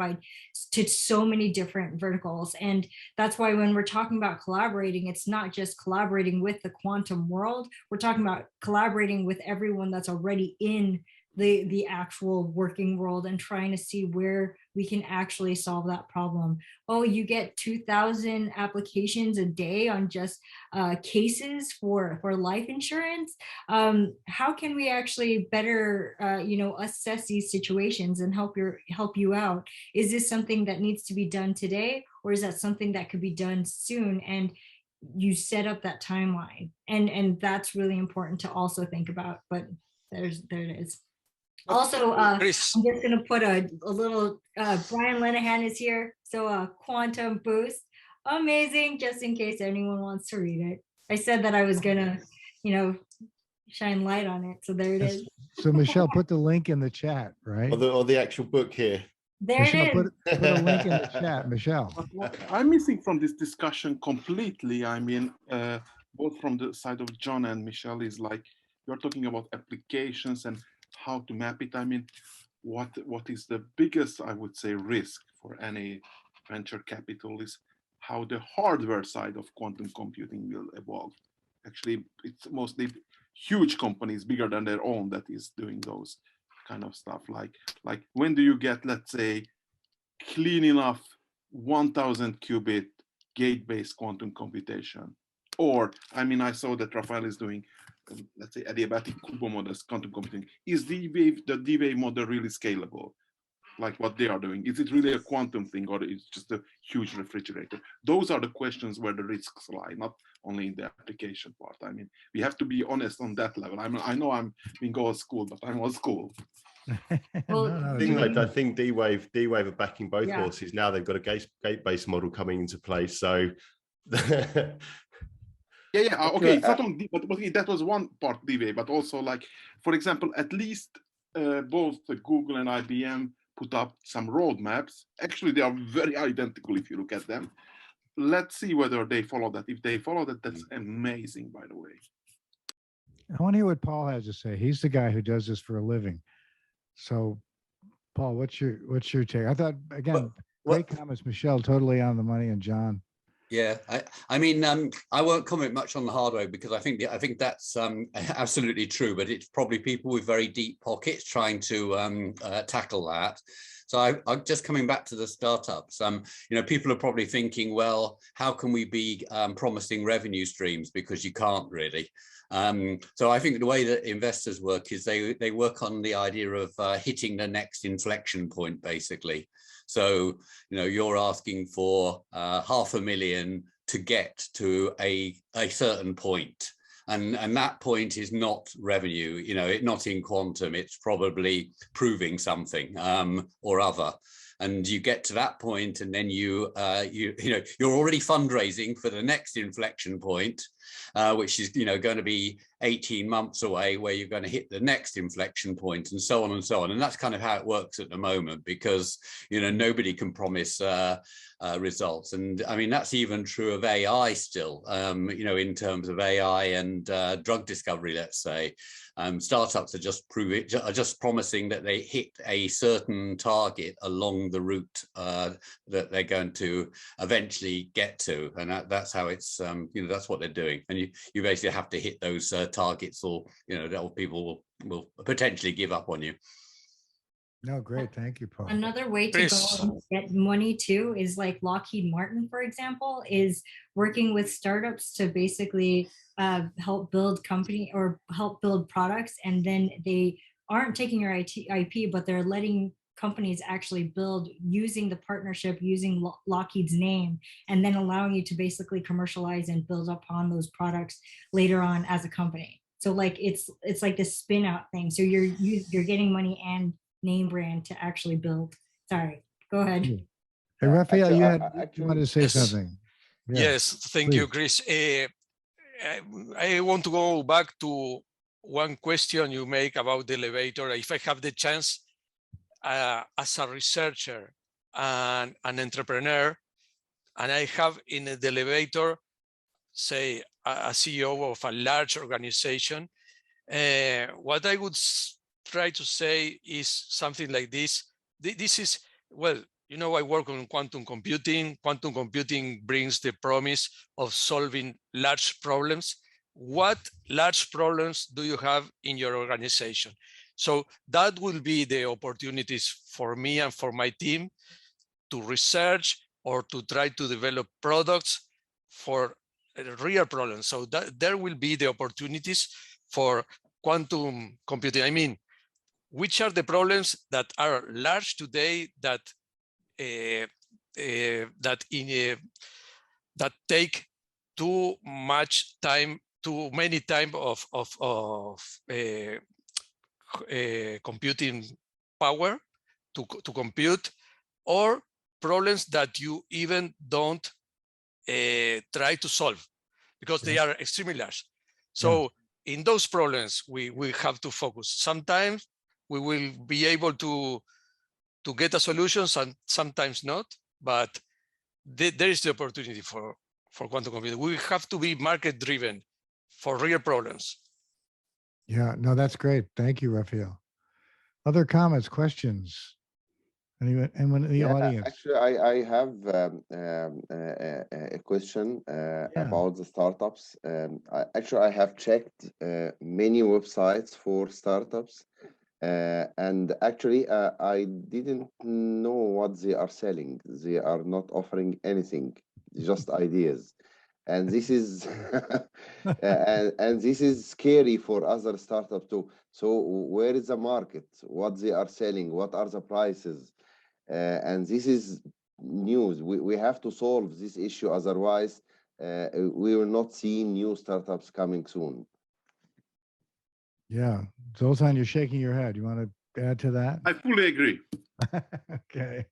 to so many different verticals. And that's why when we're talking about collaborating, it's not just collaborating with the quantum world. We're talking about collaborating with everyone that's already in the actual working world and trying to see where we can actually solve that problem. Oh, you get 2,000 applications a day on just cases for life insurance. How can we actually better assess these situations and help you out? Is this something that needs to be done today, or is that something that could be done soon? And you set up that timeline, and that's really important to also think about. But there it is. Also, I'm just going to put a little, Brian Lenahan is here. So quantum boost, amazing, just in case anyone wants to read it. I said that I was going to, shine light on it. So there it is. So Michelle, put the link in the chat, right? Or the actual book here. There Michelle, it is. put a link in the chat, Michelle. What I'm missing from this discussion completely, I mean, both from the side of John and Michelle, is like, you're talking about applications and how to map it. I mean, what is the biggest, I would say, risk for any venture capital is how the hardware side of quantum computing will evolve. Actually, it's mostly huge companies bigger than their own that is doing those kind of stuff. Like when do you get, let's say, clean enough 1,000 qubit gate-based quantum computation? Or, I mean, I saw that Rafael is doing, let's say, adiabatic Kubo models, quantum computing. Is the D-Wave model really scalable? Like what they are doing? Is it really a quantum thing, or is it just a huge refrigerator? Those are the questions where the risks lie, not only in the application part. I mean, we have to be honest on that level. I know I'm being old school, but I'm old school. I think D-Wave are backing both horses now. They've got a gate-based model coming into play. So okay, it's not on but that was one part D-Wave, but also, like, for example, at least both Google and IBM put up some roadmaps. Actually, they are very identical if you look at them. Let's see whether they follow that. If they follow that, that's amazing, by the way. I want to hear what Paul has to say. He's the guy who does this for a living. So, Paul, what's your take? I thought, again, great comments, Michelle, totally on the money, and John. Yeah, I mean, I won't comment much on the hardware because I think that's absolutely true. But it's probably people with very deep pockets trying to tackle that. So I'm just coming back to the startups. You know, people are probably thinking, well, how can we be promising revenue streams, because you can't really. So I think the way that investors work is they work on the idea of hitting the next inflection point, basically. So, you know, you're asking for 500,000 to get to a certain point. And that point is not revenue, you know, not in quantum, it's probably proving something or other. And you get to that point, and then you know, you're already fundraising for the next inflection point, which is, you know, going to be 18 months away, where you're going to hit the next inflection point, and so on and so on. And that's kind of how it works at the moment, because, you know, nobody can promise results. And I mean, that's even true of AI still, you know, in terms of AI and drug discovery, let's say. Startups are just promising that they hit a certain target along the route that they're going to eventually get to, and that's how it's you know, that's what they're doing. And you basically have to hit those targets, or, you know, people will potentially give up on you. No, great, thank you, Paul. Another way to go and get money too is like Lockheed Martin, for example, is working with startups to basically help build company or help build products, and then they aren't taking your IP, but they're letting companies actually build using the partnership, using Lockheed's name, and then allowing you to basically commercialize and build upon those products later on as a company. So like it's like this spin out thing. So you're getting money and name brand to actually build. Sorry, go ahead. Hey, Rafael, Actually, you wanted to say something. Yeah, yes, thank you, Chris. I want to go back to one question you make about the elevator. If I have the chance, as a researcher and an entrepreneur, and I have in the elevator, say, a CEO of a large organization, what I would try to say is something like this. This is, well, you know, I work on quantum computing. Quantum computing brings the promise of solving large problems. What large problems do you have in your organization? So that will be the opportunities for me and for my team to research or to try to develop products for real problems. So that there will be the opportunities for quantum computing. I mean, which are the problems that are large today that that take too much time, too many time of computing power to compute, or problems that you even don't try to solve because they are extremely large. So in those problems, we have to focus. Sometimes we will be able to get a solution, and sometimes not, but there is the opportunity for quantum computing. We have to be market driven for real problems. Yeah, no, that's great. Thank you, Rafael. Other comments, questions? Anyone in the audience? Actually, I have a question about the startups. I have checked many websites for startups. And actually, I didn't know what they are selling. They are not offering anything, just ideas. And this is and this is scary for other startups too. So where is the market? What they are selling? What are the prices? And this is news. We have to solve this issue. Otherwise, we will not see new startups coming soon. Yeah, Zoltan, you're shaking your head. You want to add to that? I fully agree. Okay.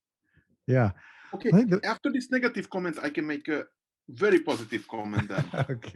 Yeah. Okay. After these negative comments, I can make a very positive comment then. Okay.